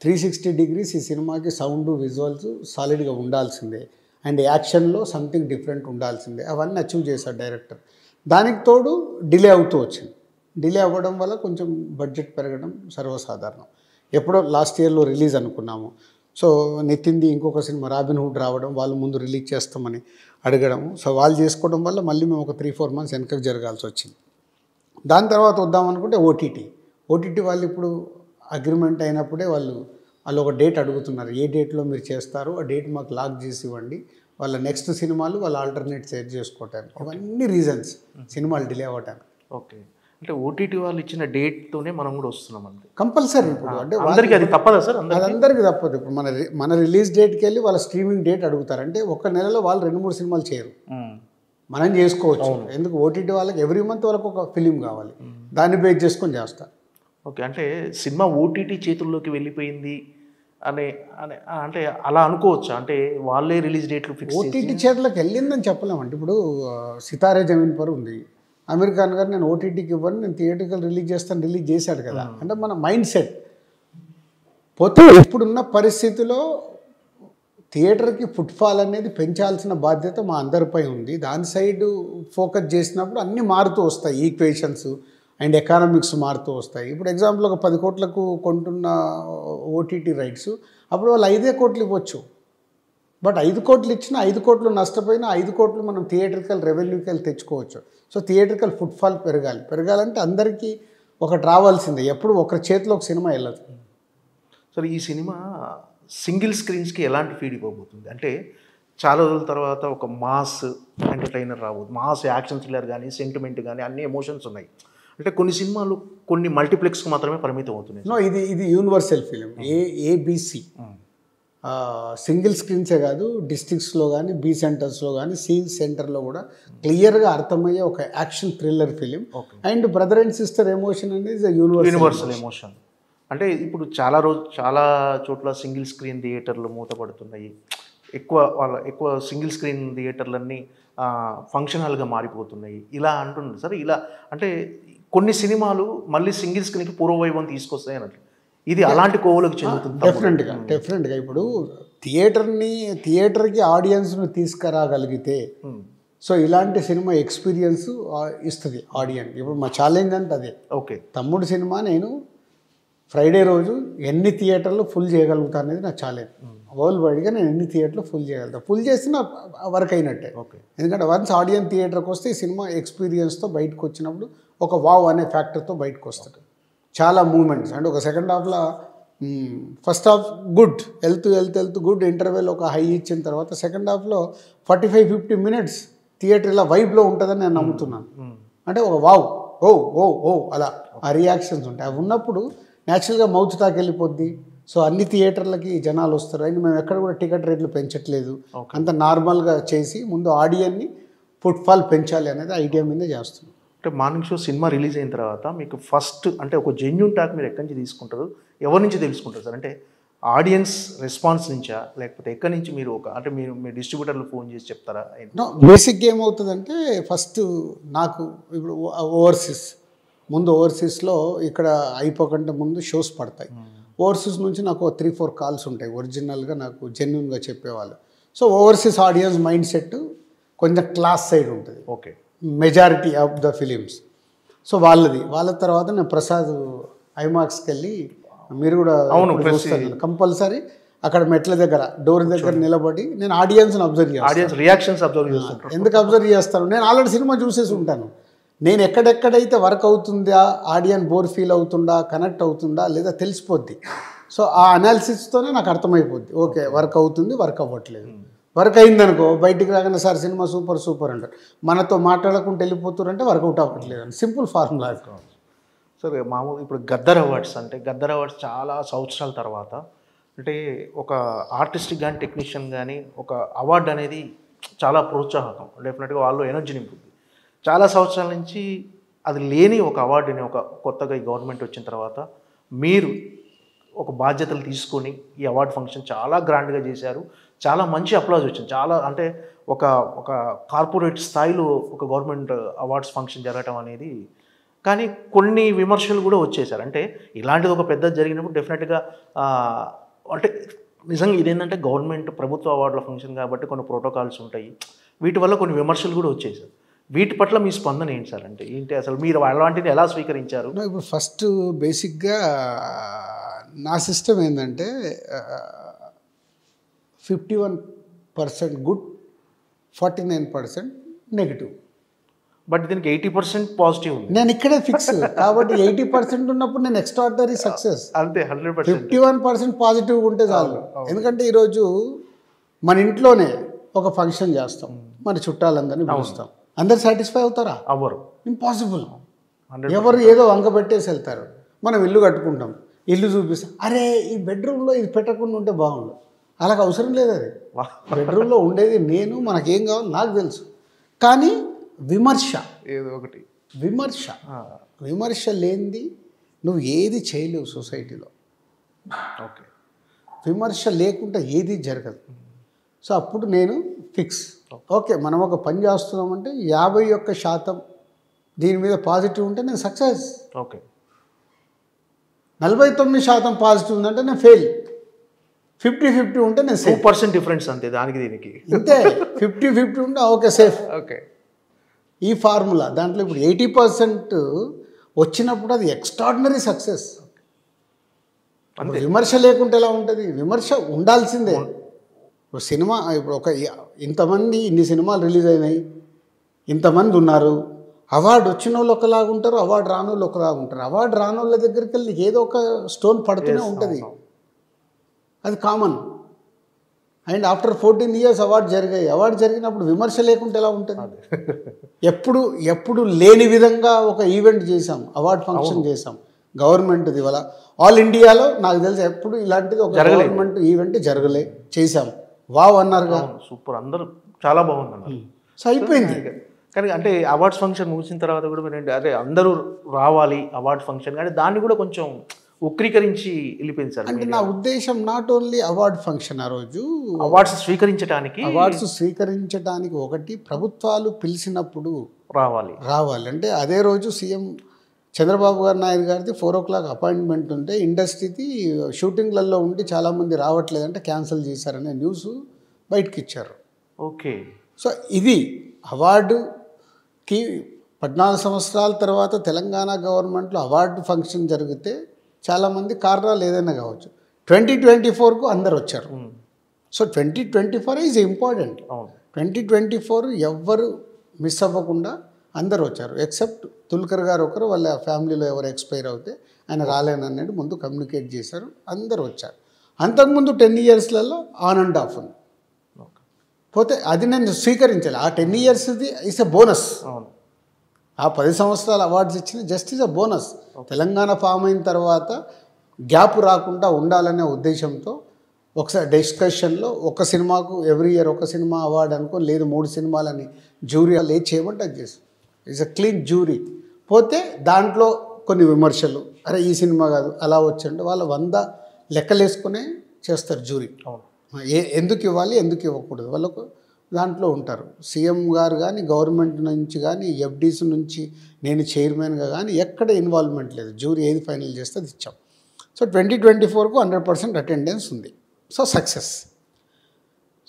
[SPEAKER 3] 360 degrees ఈ సినిమాకి సౌండ్ విజువల్స్ సాలిడ్గా ఉండాల్సిందే, అండ్ యాక్షన్లో సంథింగ్ డిఫరెంట్ ఉండాల్సిందే. అవన్నీ అచీవ్ చేశాడు డైరెక్టర్. దానికి తోడు డిలే అవుతూ వచ్చింది. డిలే అవ్వడం వల్ల కొంచెం బడ్జెట్ పెరగడం సర్వసాధారణం. ఎప్పుడో లాస్ట్ ఇయర్లో రిలీజ్ అనుకున్నాము. సో నితిన్ది ఇంకొక సినిమా రాబిన్హుడ్ రావడం, వాళ్ళు ముందు రిలీజ్ చేస్తామని అడగడము. సో వాళ్ళు చేసుకోవడం వల్ల మళ్ళీ మేము ఒక 3-4 months వెనకకు జరగాల్సి వచ్చింది. దాని తర్వాత వద్దామనుకుంటే ఓటీటీ వాళ్ళు ఇప్పుడు అగ్రిమెంట్ అయినప్పుడే వాళ్ళు ఒక డేట్ అడుగుతున్నారు. ఏ డేట్లో మీరు చేస్తారు, ఆ డేట్ మాకు లాక్ చేసి ఇవ్వండి, వాళ్ళ నెక్స్ట్ సినిమాలు వాళ్ళు ఆల్టర్నేట్ సెట్ చేసుకోవటానికి. ఇవన్నీ రీజన్స్ సినిమాలు డిలే అవ్వటానికి.
[SPEAKER 2] ఓకే, అంటే ఓటీటీ వాళ్ళు ఇచ్చిన డేట్తోనే మనం కూడా వస్తున్నాం అంతే
[SPEAKER 3] కంపల్సరీ. ఇప్పుడు అంటే
[SPEAKER 2] అందరికీ అది తప్పదా సార్?
[SPEAKER 3] అది అందరికీ తప్పదు. ఇప్పుడు మన రిలీజ్ డేట్కి వెళ్ళి వాళ్ళ స్ట్రీమింగ్ డేట్ అడుగుతారు. అంటే ఒక నెలలో వాళ్ళు 2-3 సినిమాలు చేయరు, మనం చేసుకోవచ్చు. ఎందుకు ఓటీటీ వాళ్ళకి ఎవ్రీ మంత్ వాళ్ళకి ఒక ఫిలిం కావాలి, దాన్ని బేస్ చేసుకొని చేస్తారు.
[SPEAKER 2] ఓకే, అంటే సినిమా ఓటీటీ చేతుల్లోకి వెళ్ళిపోయింది అనే అంటే అలా అనుకోవచ్చా? అంటే వాళ్ళే రిలీజ్ డేట్లు ఫిక్స్
[SPEAKER 3] ఓటీటీ చేతులకు వెళ్ళిందని చెప్పలేమంటే. ఇప్పుడు సితారే జమీన్ పర్ ఉంది, అమీర్ ఖాన్ గారు నేను ఓటీటీకి ఇవ్వను, నేను థియేటర్కల్ రిలీజ్ చేస్తాను, రిలీజ్ చేశాడు కదా. అంటే మన మైండ్ సెట్ పోతే ఇప్పుడున్న పరిస్థితిలో థియేటర్కి ఫుట్ఫాల్ అనేది పెంచాల్సిన బాధ్యత మా అందరిపై ఉంది. దాని సైడ్ ఫోకస్ చేసినప్పుడు అన్నీ మారుతూ వస్తాయి, ఈక్వేషన్స్ అండ్ ఎకానమిక్స్ మారుతూ వస్తాయి. ఇప్పుడు ఎగ్జాంపుల్ ఒక 10 కోట్లకు కొంటున్న ఓటీటీ రైట్స్, అప్పుడు వాళ్ళు 5 కోట్లు ఇవ్వచ్చు. బట్ 5 కోట్లు ఇచ్చినా 5 కోట్లు నష్టపోయినా 5 కోట్లు మనం థియేటర్కల్ రెవెన్యూకి వెళ్ళి తెచ్చుకోవచ్చు. సో థియేటర్కల్ ఫుట్ఫాల్ పెరగాలంటే అందరికీ ఒకటి రావాల్సిందే. ఎప్పుడు ఒకరి చేతిలో ఒక సినిమా వెళ్ళదు.
[SPEAKER 2] సరే, ఈ సినిమా సింగిల్ స్క్రీన్స్కి ఎలాంటి ఫీడ్ ఇవ్వబోతుంది? అంటే చాలా రోజుల తర్వాత ఒక మాస్ ఎంటర్టైనర్ రాబోతుంది. మాస్ యాక్షన్ థ్రిల్లర్ కానీ, సెంటిమెంట్ కానీ, అన్ని ఎమోషన్స్ ఉన్నాయి. అంటే కొన్ని సినిమాలు కొన్ని మల్టీప్లెక్స్కి మాత్రమే పరిమితం అవుతున్నాయి.
[SPEAKER 3] నో, ఇది యూనివర్సల్ ఫిలిం. ఏబిసి సింగిల్ స్క్రీన్సే కాదు, డిస్ట్రిక్ట్స్లో కానీ, బి సెంటర్స్లో కానీ, సి సెంటర్లో కూడా క్లియర్గా అర్థమయ్యే ఒక action thriller film. And brother and sister emotion అనేది
[SPEAKER 2] యూనివర్సల్ ఎమోషన్. అంటే ఇప్పుడు చాలా చోట్ల సింగిల్ స్క్రీన్ థియేటర్లు మూతపడుతున్నాయి. ఎక్కువ సింగిల్ స్క్రీన్ థియేటర్లన్నీ ఫంక్షన్ హాల్గా మారిపోతున్నాయి. ఇలా అంటున్నారు సార్. ఇలా అంటే కొన్ని సినిమాలు మళ్ళీ సింగిల్ స్క్రీన్కి పూర్వవైభవం తీసుకొస్తాయి అన్నట్లు. ఇది అలాంటి కోవలకు చెందుతుంది.
[SPEAKER 3] డెఫినెట్గా ఇప్పుడు థియేటర్కి ఆడియన్స్ను తీసుకురాగలిగితే సో ఇలాంటి సినిమా ఎక్స్పీరియన్స్ ఇస్తుంది ఆడియన్స్. ఇప్పుడు మా ఛాలెంజ్ అంటే అదే.
[SPEAKER 2] ఓకే,
[SPEAKER 3] తమ్ముడు సినిమా నేను ఫ్రైడే రోజు ఎన్ని థియేటర్లు ఫుల్ చేయగలుగుతా అనేది నా ఛాలెంజ్. వరల్డ్ వైడ్గా నేను ఎన్ని థియేటర్లు ఫుల్ చేయగలుగుతాను, ఫుల్ చేస్తే వర్క్ అయినట్టే.
[SPEAKER 2] ఓకే,
[SPEAKER 3] ఎందుకంటే వన్స్ ఆడియన్స్ థియేటర్కి వస్తే ఈ సినిమా ఎక్స్పీరియన్స్తో బయటకు వచ్చినప్పుడు ఒక వావ్ అనే ఫ్యాక్టర్తో బయటకు వస్తాడు. చాలా మూమెంట్స్ అంటే ఒక సెకండ్ హాఫ్లో ఫస్ట్ హాఫ్ గుడ్ వెళ్తూ గుడ్ ఇంటర్వెల్ ఒక హై ఇచ్చిన తర్వాత సెకండ్ హాఫ్లో 45-50 minutes థియేటర్ ఇలా వైబ్లో ఉంటుందని నేను నమ్ముతున్నాను. అంటే ఒక వావ్ ఓ ఓ ఓ అలా ఆ రియాక్షన్స్ ఉంటాయి. అవి ఉన్నప్పుడు న్యాచురల్గా మౌత్ టాక్ వెళ్ళిపోద్ది. సో అన్ని థియేటర్లకి జనాలు వస్తారు. అండ్ మేము ఎక్కడ కూడా టికెట్ రేట్లు పెంచట్లేదు, అంత నార్మల్గా చేసి ముందు ఆడియన్ని ఫుట్ఫాల్ పెంచాలి అనేది ఐడియా మీదే చేస్తున్నాం.
[SPEAKER 2] అంటే మార్నింగ్ షో సినిమా రిలీజ్ అయిన తర్వాత మీకు ఫస్ట్ అంటే ఒక జెన్యూన్ టాక్ మీరు ఎక్కడి నుంచి తీసుకుంటారు, ఎవరి నుంచి తెలుసుకుంటారు సార్? అంటే ఆడియన్స్ రెస్పాన్స్ నుంచా, లేకపోతే ఎక్కడి నుంచి మీరు అంటే మీరు మీ డిస్ట్రిబ్యూటర్లు ఫోన్ చేసి చెప్తారా?
[SPEAKER 3] బేసిక్గా ఏమవుతుందంటే ఫస్ట్ నాకు ఇప్పుడు ఓవర్సీస్లో ఇక్కడ అయిపోకుండా ముందు షోస్ పడతాయి. ఓవర్సీస్ నుంచి నాకు 3-4 calls ఉంటాయి ఒరిజినల్గా నాకు జెన్యూన్గా చెప్పేవాళ్ళు. So overseas audience mind set కొంచెం క్లాస్ సైడ్ ఉంటుంది.
[SPEAKER 2] Okay,
[SPEAKER 3] majority of the films. So వాళ్ళ తర్వాత నేను ప్రసాద్ ఐమాక్స్కి వెళ్ళి, మీరు కూడా కంపల్సరీ అక్కడ మెట్ల దగ్గర డోర్ దగ్గర నిలబడి నేను ఆడియన్స్ని అబ్జర్వ్ చేస్తాను. ఎందుకు అబ్జర్వ్ చేస్తాను? నేను ఆల్రెడీ సినిమా చూసేసి ఉంటాను. నేను ఎక్కడెక్కడైతే వర్క్ అవుతుందా, ఆడియన్స్ బోర్ ఫీల్ అవుతుందా, కనెక్ట్ అవుతుందా లేదా తెలిసిపోద్ది. సో ఆ అనాలిసిస్తోనే నాకు అర్థమైపోద్ది. ఓకే, వర్క్ అవుతుంది, వర్క్ అవ్వట్లేదు. వర్క్ అయిందనుకో బయటికి రాగానే సార్ సినిమా సూపర్ అంటారు. మనతో మాట్లాడకుండా వెళ్ళిపోతారంటే వర్కౌట్ అవ్వట్లేదు అని సింపుల్ ఫార్ములా.
[SPEAKER 2] సరే, మామూలు ఇప్పుడు గద్దర్ అవార్డ్స్ చాలా సంవత్సరాల తర్వాత అంటే ఒక ఆర్టిస్ట్కి కానీ టెక్నీషియన్ కానీ ఒక అవార్డు అనేది చాలా ప్రోత్సాహకం. డెఫినెట్గా వాళ్ళు ఎనర్జీ నింపుతుంది. చాలా సంవత్సరాల నుంచి అది లేని ఒక అవార్డుని ఒక కొత్తగా ఈ గవర్నమెంట్ వచ్చిన తర్వాత మీరు ఒక బాధ్యతలు తీసుకొని ఈ అవార్డు ఫంక్షన్ చాలా గ్రాండ్గా చేశారు. చాలా మంచి అప్లాజ్ వచ్చింది. చాలా అంటే ఒక కార్పొరేట్ స్థాయిలో ఒక గవర్నమెంట్ అవార్డ్స్ ఫంక్షన్ జరగటం అనేది. కానీ కొన్ని విమర్శలు కూడా వచ్చేసారు. అంటే ఇలాంటిది ఒక పెద్ద జరిగినప్పుడు డెఫినెట్గా అంటే నిజంగా ఇదేంటంటే గవర్నమెంట్ ప్రభుత్వ అవార్డుల ఫంక్షన్ కాబట్టి కొన్ని ప్రోటోకాల్స్ ఉంటాయి. వీటి వల్ల కొన్ని విమర్శలు కూడా వచ్చేసారు. వీటి పట్ల మీ స్పందన ఏంటి సార్? అంటే ఏంటి అసలు మీరు అలాంటిని ఎలా స్వీకరించారు?
[SPEAKER 3] ఇప్పుడు ఫస్ట్ బేసిక్గా నా సిస్టమ్ ఏంటంటే 51% గుడ్, 49% నెగిటివ్.
[SPEAKER 2] బట్ దీనికి 80% పాజిటివ్ ఉంది.
[SPEAKER 3] నేను ఇక్కడే ఫిక్స్ కాబట్టి 80% ఉన్నప్పుడు నేను ఎక్స్ట్రాడినరీ సక్సెస్.
[SPEAKER 2] అంతే 100%.
[SPEAKER 3] 51% పాజిటివ్గా ఉంటే చాలు. ఎందుకంటే ఈరోజు మన ఇంట్లోనే ఒక ఫంక్షన్ చేస్తాం, మన చుట్టాలందరినీ పిలుస్తాం, అందరు సాటిస్ఫై అవుతారా?
[SPEAKER 2] అవ్వరు.
[SPEAKER 3] ఇంపాసిబుల్. ఎవరు ఏదో వంక పెట్టేసి వెళ్తారు. మనం ఇల్లు కట్టుకుంటాం, ఇల్లు చూపిస్తాం, అరే ఈ బెడ్రూమ్లో ఇది పెట్టకుండా ఉంటే బాగుండు. అలాగ అవసరం లేదు. అది బెడ్రూమ్లో ఉండేది నేను, మనకేం కావాలో నాకు తెలుసు. కానీ విమర్శ,
[SPEAKER 2] ఏదో ఒకటి
[SPEAKER 3] విమర్శ లేనిది నువ్వు ఏది చేయలేవు సొసైటీలో.
[SPEAKER 2] ఓకే,
[SPEAKER 3] విమర్శ లేకుండా ఏది జరగదు. సో అప్పుడు నేను ఫిక్స్, ఓకే మనం ఒక పని చేస్తున్నామంటే 51% దీని మీద పాజిటివ్ ఉంటే నేను సక్సెస్.
[SPEAKER 2] ఓకే,
[SPEAKER 3] 49% పాజిటివ్ ఉందంటే నేను ఫెయిల్. 50-50 ఉంటే నేను సేఫ్.
[SPEAKER 2] 2% డిఫరెన్స్ అంతే దానికి దీనికి.
[SPEAKER 3] అంతే, 50-50 ఉంటే ఓకే సేఫ్.
[SPEAKER 2] ఓకే,
[SPEAKER 3] ఈ ఫార్ములా దాంట్లో ఇప్పుడు 80% వచ్చినప్పుడు అది ఎక్స్ట్రాడినరీ సక్సెస్. విమర్శ లేకుంటే ఎలా ఉంటుంది? విమర్శ ఉండాల్సిందే. ఇప్పుడు సినిమా, ఇప్పుడు ఇంతమంది ఇన్ని సినిమాలు రిలీజ్ అయినాయి, ఇంతమంది ఉన్నారు, అవార్డు వచ్చిన వాళ్ళు ఒకలాగా ఉంటారు, అవార్డు రాని వాళ్ళు ఒకలాగా ఉంటారు. అవార్డు రాని వాళ్ళ దగ్గరికి వెళ్ళి ఏదో ఒక స్టోన్ పడుతూనే ఉంటుంది, అది common. And after 14 years award జరిగాయి. అవార్డు జరిగినప్పుడు విమర్శ లేకుంటే ఎలా ఉంటుంది? ఎప్పుడు లేని విధంగా ఒక ఈవెంట్ చేసాం, అవార్డు ఫంక్షన్ చేసాం గవర్నమెంట్ది. ఇవాళ ఆల్ ఇండియాలో నాకు తెలిసి ఎప్పుడు ఇలాంటిది ఒక గవర్నమెంట్ ఈవెంట్ జరగలే, చేసాం. వావ్ అన్నారుగా,
[SPEAKER 2] సూపర్, అందరూ చాలా బాగుంది అన్నారు.
[SPEAKER 3] సో అయిపోయింది.
[SPEAKER 2] కానీ అంటే అవార్డ్స్ ఫంక్షన్ ముగిసిన తర్వాత కూడా మీరు అదే అందరూ రావాలి అవార్డ్ ఫంక్షన్, కానీ దాన్ని కూడా కొంచెం వక్రీకరించి వెళ్ళిపోయింది సార్.
[SPEAKER 3] అంటే నా ఉద్దేశం నాట్ ఓన్లీ అవార్డ్ ఫంక్షన్, ఆ రోజు
[SPEAKER 2] అవార్డ్స్ స్వీకరించడానికి ఒకటి ప్రభుత్వాలు పిలిచినప్పుడు రావాలి. అంటే అదే రోజు సీఎం చంద్రబాబు నాయుడు గారిది 4 o'clock అపాయింట్మెంట్ ఉంటే ఇండస్ట్రీది షూటింగ్లలో ఉండి చాలామంది రావట్లేదంటే క్యాన్సిల్ చేశారనే న్యూస్ బయటకి ఇచ్చారు. ఓకే,
[SPEAKER 3] సో ఇది అవార్డుకి 14 సంవత్సరాల తర్వాత తెలంగాణ గవర్నమెంట్లో అవార్డు ఫంక్షన్ జరిగితే చాలామంది కారణాలు ఏదైనా కావచ్చు. 2024కు అందరు వచ్చారు. So 2024 is important. 2024 ఎవ్వరు మిస్ అవ్వకుండా అందరు వచ్చారు. ఎక్సెప్ట్ తుల్కర్ గారు ఒకరు, వాళ్ళ ఫ్యామిలీలో ఎవరు ఎక్స్పైర్ అవుతే ఆయన రాలేనన్నాడు, ముందు కమ్యూనికేట్ చేశారు, అందరు వచ్చారు. అంతకుముందు 10 yearsలలో ఆన్ అండ్ ఆఫ్ ఉంది. పోతే అది నేను స్వీకరించాలి. ఆ 10 yearsది ఇస్ ఎ బోనస్. ఆ 10 సంవత్సరాల అవార్డ్స్ ఇచ్చిన just is a bonus. Telangana form అయిన తర్వాత గ్యాప్ రాకుండా ఉండాలనే ఉద్దేశంతో ఒకసారి డిస్కషన్లో ఒక సినిమాకు ఎవ్రీ ఇయర్ ఒక సినిమా అవార్డు అనుకో, లేదు 3 సినిమాలని జ్యూరీ ఏది చేయమంటే అది చేస్తాం. It's a clean jury. పోతే దాంట్లో కొన్ని విమర్శలు, అరే ఈ సినిమా కాదు అలా వచ్చంటే వాళ్ళు 100 లెక్కలేసుకునే చేస్తారు జ్యూరీ. ఎందుకు ఇవ్వాలి ఎందుకు ఇవ్వకూడదు వాళ్ళకు దాంట్లో ఉంటారు. సీఎం గారు కానీ గవర్నమెంట్ నుంచి కానీ ఎఫ్డీస్ నుంచి నేను చైర్మన్గా కానీ ఎక్కడ ఇన్వాల్వ్మెంట్ లేదు. జ్యూరీ ఏది ఫైనల్ చేస్తే అది ఇచ్చాం. సో 2024కు 100% అటెండెన్స్ ఉంది. So success.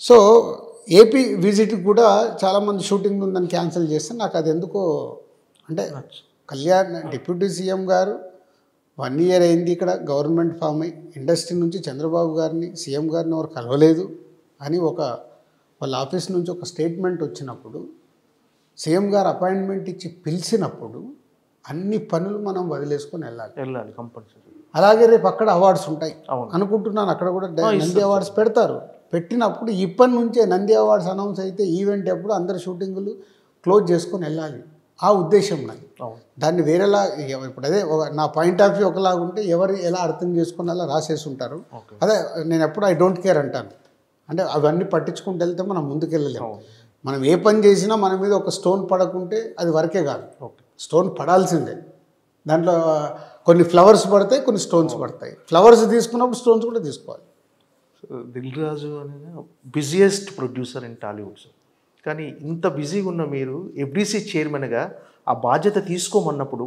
[SPEAKER 3] So AP visit కూడా చాలామంది షూటింగ్ ఉందని క్యాన్సిల్ చేస్తే నాకు అది ఎందుకో అంటే డిప్యూటీ సీఎం గారు 1 year అయింది ఇక్కడ గవర్నమెంట్ ఫామ్ అయ్యి, ఇండస్ట్రీ నుంచి చంద్రబాబు గారిని సీఎం గారిని ఎవరు కలవలేదు అని వాళ్ళ ఆఫీస్ నుంచి ఒక స్టేట్మెంట్ వచ్చినప్పుడు, సీఎం గారు అపాయింట్మెంట్ ఇచ్చి పిలిచినప్పుడు అన్ని పనులు మనం వదిలేసుకొని వెళ్ళాలి
[SPEAKER 2] కంపల్సరీ.
[SPEAKER 3] అలాగే రేపు అక్కడ అవార్డ్స్ ఉంటాయి అనుకుంటున్నాను, అక్కడ కూడా నంది అవార్డ్స్ పెడతారు. పెట్టినప్పుడు ఇప్పటి నుంచే నంది అవార్డ్స్ అనౌన్స్ అయితే ఈవెంట్ ఎప్పుడు అందరు షూటింగులు క్లోజ్ చేసుకొని వెళ్ళాలి. ఆ ఉద్దేశం నాది. దాన్ని వేరేలా ఇప్పుడు అదే నా పాయింట్ ఆఫ్ వ్యూ ఒకలాగా ఉంటే ఎవరు ఎలా అర్థం చేసుకుని అలా రాసేసి ఉంటారు. అదే నేను ఎప్పుడు ఐ డోంట్ కేర్ అంటాను. అంటే అవన్నీ పట్టించుకుంటూ వెళ్తే మనం ముందుకెళ్ళలేము. మనం ఏ పని చేసినా మన మీద ఒక స్టోన్ పడకుంటే అది వరకే కాదు, స్టోన్ పడాల్సిందే. దాంట్లో కొన్ని ఫ్లవర్స్ పడతాయి, కొన్ని స్టోన్స్ పడతాయి. ఫ్లవర్స్ తీసుకున్నప్పుడు స్టోన్స్ కూడా తీసుకోవాలి.
[SPEAKER 2] దిల్ రాజు అనేది busiest producer in Tollywood sir. కానీ ఇంత బిజీగా ఉన్న మీరు ఎఫ్డీసీ చైర్మన్గా ఆ బాధ్యత తీసుకోమన్నప్పుడు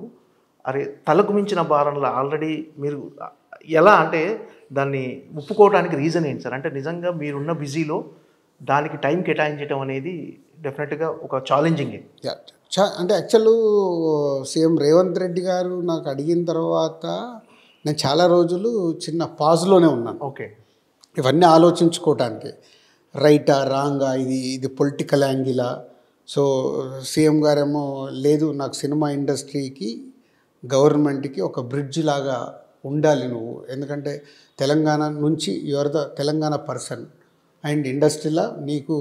[SPEAKER 2] అరే తలకు మించిన భారంలో ఆల్రెడీ మీరు ఎలా అంటే దాన్ని ఒప్పుకోవడానికి రీజన్ ఏంటి సార్? అంటే నిజంగా మీరున్న బిజీలో దానికి టైం కేటాయించడం అనేది డెఫినెట్గా ఒక ఛాలెంజింగ్.
[SPEAKER 3] అంటే యాక్చువల్ సీఎం రేవంత్ రెడ్డి గారు నాకు అడిగిన తర్వాత నేను చాలా రోజులు చిన్న పాజ్లోనే ఉన్నాను.
[SPEAKER 2] ఓకే.
[SPEAKER 3] ఇవన్నీ ఆలోచించుకోవటానికి రైటా రాంగా, ఇది పొలిటికల్ యాంగిలా. సో సీఎం గారేమో లేదు, నాకు సినిమా ఇండస్ట్రీకి గవర్నమెంట్కి ఒక బ్రిడ్జ్ లాగా ఉండాలి నువ్వు, ఎందుకంటే తెలంగాణ నుంచి your the Telangana person and ఇండస్ట్రీలో నీకు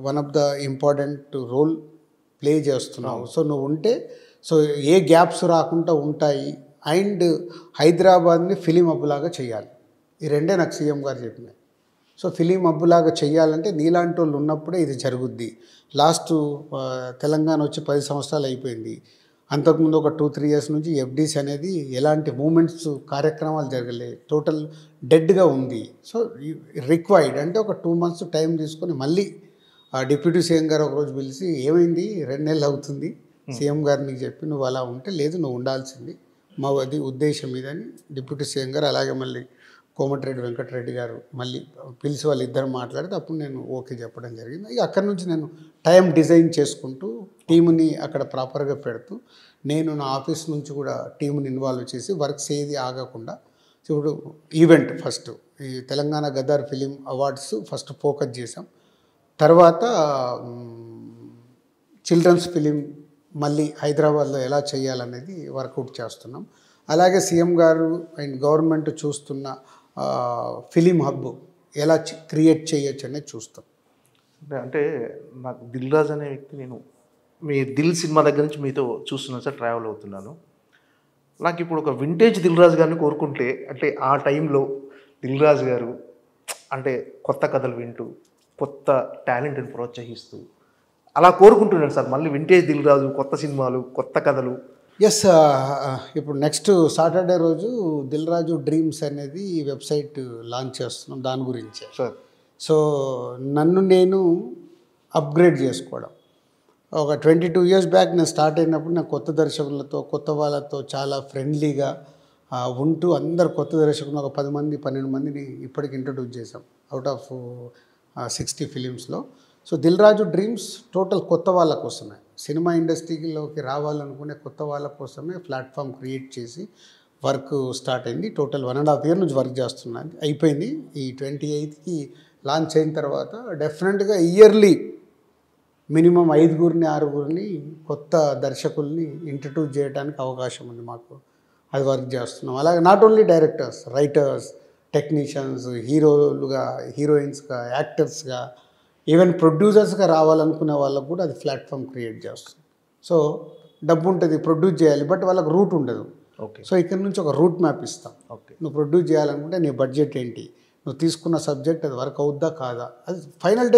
[SPEAKER 3] one of the important role play చేస్తున్నావు. సో నువ్వు ఉంటే సో ఏ గ్యాప్స్ రాకుండా ఉంటాయి. అండ్ హైదరాబాద్ని ఫిలిం హబ్లాగా చేయాలి. ఈ రెండే నాకు సీఎం గారు చెప్పినాయి. సో ఫిలిం హబ్లాగా చేయాలంటే నీలాంటి వాళ్ళు ఉన్నప్పుడే ఇది జరుగుద్ది. లాస్ట్ తెలంగాణ వచ్చి 10 సంవత్సరాలు అయిపోయింది. అంతకుముందు ఒక 2-3 ఇయర్స్ నుంచి ఎఫ్డీసీ అనేది ఎలాంటి మూమెంట్స్ కార్యక్రమాలు జరగలేదు, టోటల్ డెడ్గా ఉంది. సో రిక్వైర్డ్ అంటే ఒక 2 months టైం తీసుకొని మళ్ళీ డిప్యూటీ సీఎం గారు ఒకరోజు పిలిచి ఏమైంది 2 నెలలు అవుతుంది సీఎం గారిని చెప్పి నువ్వు అలా ఉంటే, లేదు నువ్వు ఉండాల్సింది మా అది ఉద్దేశం ఇదని డిప్యూటీ సీఎం గారు, అలాగే మళ్ళీ కోమటిరెడ్డి వెంకటరెడ్డి గారు మళ్ళీ పిలిచి వాళ్ళు ఇద్దరు మాట్లాడితే అప్పుడు నేను ఓకే చెప్పడం జరిగింది. ఇక అక్కడి నుంచి నేను టైం డిజైన్ చేసుకుంటూ టీముని అక్కడ ప్రాపర్గా పెడుతూ నేను నా ఆఫీస్ నుంచి కూడా టీముని ఇన్వాల్వ్ చేసి వర్క్స్ ఏది ఆగకుండా ఇప్పుడు ఈవెంట్ ఫస్ట్ ఈ Telangana Gaddar film awards first focus చేసాం. తర్వాత చిల్డ్రన్స్ ఫిలిం మళ్ళీ హైదరాబాద్లో ఎలా చేయాలనేది వర్కౌట్ చేస్తున్నాం. అలాగే సీఎం గారు అండ్ గవర్నమెంట్ చూస్తున్న ఫిలిం హబ్ ఎలా క్రియేట్ చేయొచ్చు అనేది చూస్తాం.
[SPEAKER 2] అంటే నాకు దిల్ రాజు అనే వ్యక్తి, నేను మీ దిల్ సినిమా దగ్గర నుంచి మీతో చూస్తున్నాను సార్, ట్రావెల్ అవుతున్నాను. నాకు ఇప్పుడు ఒక వింటేజ్ దిల్ రాజు గారిని కోరుకుంటే, అంటే ఆ టైంలో దిల్ రాజు గారు అంటే కొత్త కథలు వింటూ కొత్త టాలెంట్ని ప్రోత్సహిస్తూ అలా కోరుకుంటున్నాను సార్. మళ్ళీ వింటేజ్ దిల్ రాజు, కొత్త సినిమాలు, కొత్త కథలు.
[SPEAKER 3] ఎస్, ఇప్పుడు నెక్స్ట్ సాటర్డే రోజు దిల్ రాజు డ్రీమ్స్ అనేది వెబ్సైట్ లాంచ్ చేస్తున్నాం, దాని గురించే
[SPEAKER 2] సార్.
[SPEAKER 3] సో నన్ను నేను అప్గ్రేడ్ చేసుకోవడం. ఒక 22 years బ్యాక్ నేను స్టార్ట్ అయినప్పుడు నేను కొత్త దర్శకులతో కొత్త వాళ్ళతో చాలా ఫ్రెండ్లీగా ఉంటూ అందరు కొత్త దర్శకులు ఒక 10 మంది 12 మందిని ఇప్పటికి ఇంట్రడ్యూస్ చేసాం అవుట్ ఆఫ్ 60 ఫిలిమ్స్లో. So Dil Raju dreams total కొత్త వాళ్ళ కోసమే, సినిమా ఇండస్ట్రీలోకి రావాలనుకునే కొత్త వాళ్ళ కోసమే ప్లాట్ఫామ్ క్రియేట్ చేసి వర్క్ స్టార్ట్ అయింది. టోటల్ 1.5 year నుంచి వర్క్ చేస్తున్నాను, అయిపోయింది. ఈ 28th లాంచ్ అయిన తర్వాత డెఫినెట్గా ఇయర్లీ మినిమం 5-6 కొత్త దర్శకుల్ని ఇంట్రడ్యూస్ చేయడానికి అవకాశం ఉంది మాకు, అది వర్క్ చేస్తున్నాం. అలాగే not only directors, writers, technicians, హీరోలుగా, హీరోయిన్స్గా, యాక్టర్స్గా, ఈవెన్ ప్రొడ్యూసర్స్గా రావాలనుకునే వాళ్ళకు కూడా అది ప్లాట్ఫామ్ క్రియేట్ చేస్తుంది. సో డబ్బు ఉంటుంది, ప్రొడ్యూస్ చేయాలి, బట్ వాళ్ళకి రూట్ ఉండదు.
[SPEAKER 2] ఓకే.
[SPEAKER 3] సో ఇక్కడ నుంచి ఒక రూట్ మ్యాప్ ఇస్తాం.
[SPEAKER 2] ఓకే.
[SPEAKER 3] నువ్వు ప్రొడ్యూస్ చేయాలనుకుంటే నీ బడ్జెట్ ఏంటి, నువ్వు తీసుకున్న సబ్జెక్ట్ అది వర్క్ అవుద్దా కాదా, అది ఫైనల్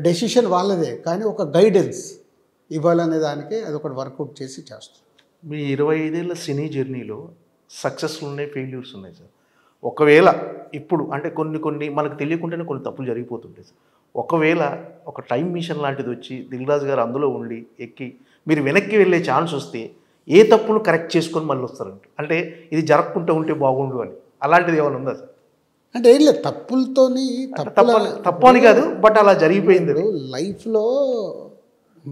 [SPEAKER 3] డెసిషన్ వాళ్ళదే, కానీ ఒక గైడెన్స్ ఇవ్వాలనే దానికే అది ఒకటి వర్కౌట్ చేసి చేస్తాం.
[SPEAKER 2] మీ 25 ఏళ్ల సినీ జర్నీలో సక్సెస్లు ఉన్నాయి, ఫెయిల్యూర్స్ ఉన్నాయి సార్. ఒకవేళ ఇప్పుడు అంటే కొన్ని మనకు తెలియకుండానే కొన్ని తప్పులు జరిగిపోతుంటాయి సార్. ఒకవేళ ఒక టైం మిషన్ లాంటిది వచ్చి దిల్ రాజు గారు అందులో ఉండి ఎక్కి మీరు వెనక్కి వెళ్ళే ఛాన్స్ వస్తే ఏ తప్పును కరెక్ట్ చేసుకొని మళ్ళీ వస్తారంట, అంటే ఇది జరగకుండా ఉంటే బాగుండు అని, అలాంటిది ఏమైనా ఉందా సార్?
[SPEAKER 3] అంటే ఏం లేదు, తప్పులతోని
[SPEAKER 2] తప్పు అని కాదు, బట్ అలా జరిగిపోయింది.
[SPEAKER 3] లైఫ్లో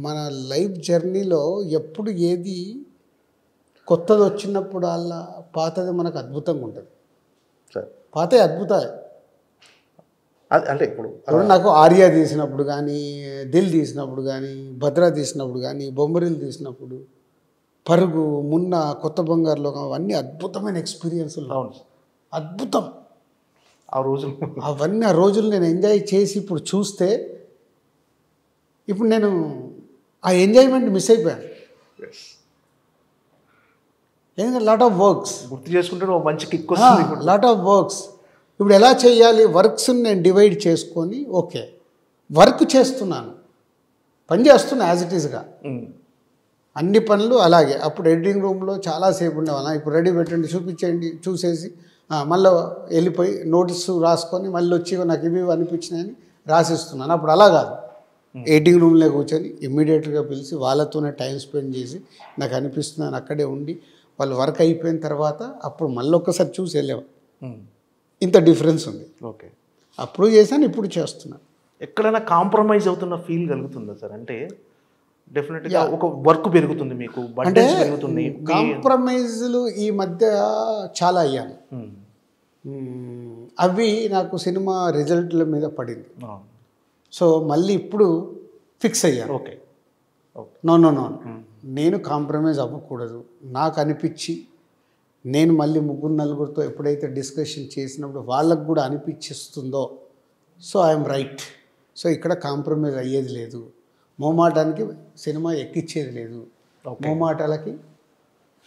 [SPEAKER 3] మన లైఫ్ జర్నీలో ఎప్పుడు ఏది కొత్తది వచ్చినప్పుడు అలా పాతది మనకు అద్భుతంగా ఉంటుంది
[SPEAKER 2] సార్.
[SPEAKER 3] పాత అద్భుతాలే.
[SPEAKER 2] అంటే ఇప్పుడు
[SPEAKER 3] నాకు ఆర్యా తీసినప్పుడు కానీ, దిల్ తీసినప్పుడు కానీ, భద్రా తీసినప్పుడు కానీ, బొమ్మరిల్ తీసినప్పుడు, పరుగు, మున్న, కొత్త బంగారు లోకం, అవన్నీ అద్భుతమైన ఎక్స్పీరియన్స్లు.
[SPEAKER 2] అవును,
[SPEAKER 3] అద్భుతం
[SPEAKER 2] ఆ రోజులు.
[SPEAKER 3] అవన్నీ ఆ రోజులు నేను ఎంజాయ్ చేసి ఇప్పుడు చూస్తే ఇప్పుడు నేను ఆ ఎంజాయ్మెంట్ మిస్ అయిపోయాను. ఎందుకంటే లాట్ ఆఫ్ వర్క్స్
[SPEAKER 2] గుర్తు చేసుకుంటే మంచి కిక్ వస్తుంది.
[SPEAKER 3] లాట్ ఆఫ్ వర్క్స్ ఇప్పుడు ఎలా చేయాలి, వర్క్స్ని నేను డివైడ్ చేసుకొని ఓకే వర్క్ చేస్తున్నాను, పని చేస్తున్నా యాజ్ ఇట్ ఈస్గా అన్ని పనులు అలాగే. అప్పుడు ఎడిటింగ్ రూమ్లో చాలాసేపు ఉండేవాళ్ళం, ఇప్పుడు రెడీ పెట్టండి చూపించేయండి చూసేసి మళ్ళీ వెళ్ళిపోయి నోటీస్ రాసుకొని మళ్ళీ వచ్చి నాకు ఇవి అనిపించినాయని రాసిస్తున్నాను. అప్పుడు అలా కాదు, ఎడిటింగ్ రూమ్లో కూర్చొని ఇమ్మీడియట్గా పిలిచి వాళ్ళతోనే టైం స్పెండ్ చేసి నాకు అనిపిస్తున్నాను అక్కడే ఉండి వాళ్ళు వర్క్ అయిపోయిన తర్వాత అప్పుడు మళ్ళీ ఒక్కసారి చూసి వెళ్ళేవా. ఇంత డిఫరెన్స్ ఉంది.
[SPEAKER 2] ఓకే.
[SPEAKER 3] అప్పుడు చేశాను, ఇప్పుడు చేస్తున్నాను.
[SPEAKER 2] ఎక్కడైనా కాంప్రమైజ్ అవుతున్న ఫీల్ కలుగుతుందా సార్? అంటే డెఫినెట్గా ఒక వర్క్ పెరుగుతుంది, మీకు
[SPEAKER 3] అంటే
[SPEAKER 2] బడ్జెట్స్ పెరుగుతుంది.
[SPEAKER 3] కాంప్రమైజ్లు ఈ మధ్య చాలా అయ్యాను. అవి నాకు సినిమా రిజల్ట్ల మీద పడింది. సో మళ్ళీ ఇప్పుడు ఫిక్స్ అయ్యాను.
[SPEAKER 2] ఓకే,
[SPEAKER 3] నో నో నో, నేను కాంప్రమైజ్ అవ్వకూడదు. నాకు అనిపించి నేను మళ్ళీ ముగ్గురు నలుగురితో ఎప్పుడైతే డిస్కషన్ చేసినప్పుడు వాళ్ళకు కూడా అనిపించిస్తుందో, సో ఐఎమ్ రైట్. సో ఇక్కడ కాంప్రమైజ్ అయ్యేది లేదు, మోమాటానికి సినిమా ఎక్కిచ్చేది లేదు. మోమాటాలకి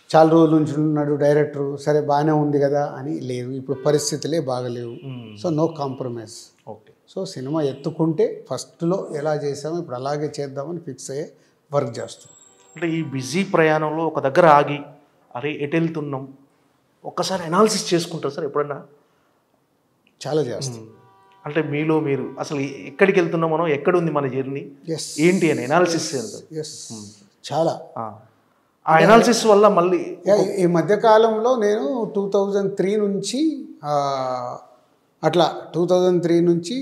[SPEAKER 3] చాలా రోజుల నుంచి ఉన్నాడు డైరెక్టరు, సరే బాగానే ఉంది కదా అని లేదు. ఇప్పుడు పరిస్థితులే బాగలేవు, so no compromise.
[SPEAKER 2] Okay.
[SPEAKER 3] So cinema ఎత్తుకుంటే ఫస్ట్లో ఎలా చేసామో ఇప్పుడు అలాగే చేద్దామని ఫిక్స్ అయ్యే వర్క్ చేస్తాం.
[SPEAKER 2] అంటే ఈ బిజీ ప్రయాణంలో ఒక దగ్గర ఆగి, అరే ఎటు వెళ్తున్నాం ఒక్కసారి అనాలిసిస్ చేసుకుంటారు సార్ ఎప్పుడన్నా?
[SPEAKER 3] చాలా చేస్తాం.
[SPEAKER 2] అంటే మీలో మీరు అసలు ఎక్కడికి వెళ్తున్నాం, మనం ఎక్కడుంది మన జర్నీ ఏంటి అని అనాలిసిస్ చేస్తారు.
[SPEAKER 3] చాలా.
[SPEAKER 2] ఆ అనాలిసిస్ వల్ల మళ్ళీ
[SPEAKER 3] ఈ మధ్యకాలంలో నేను 2003 నుంచి అట్లా 2003 నుంచి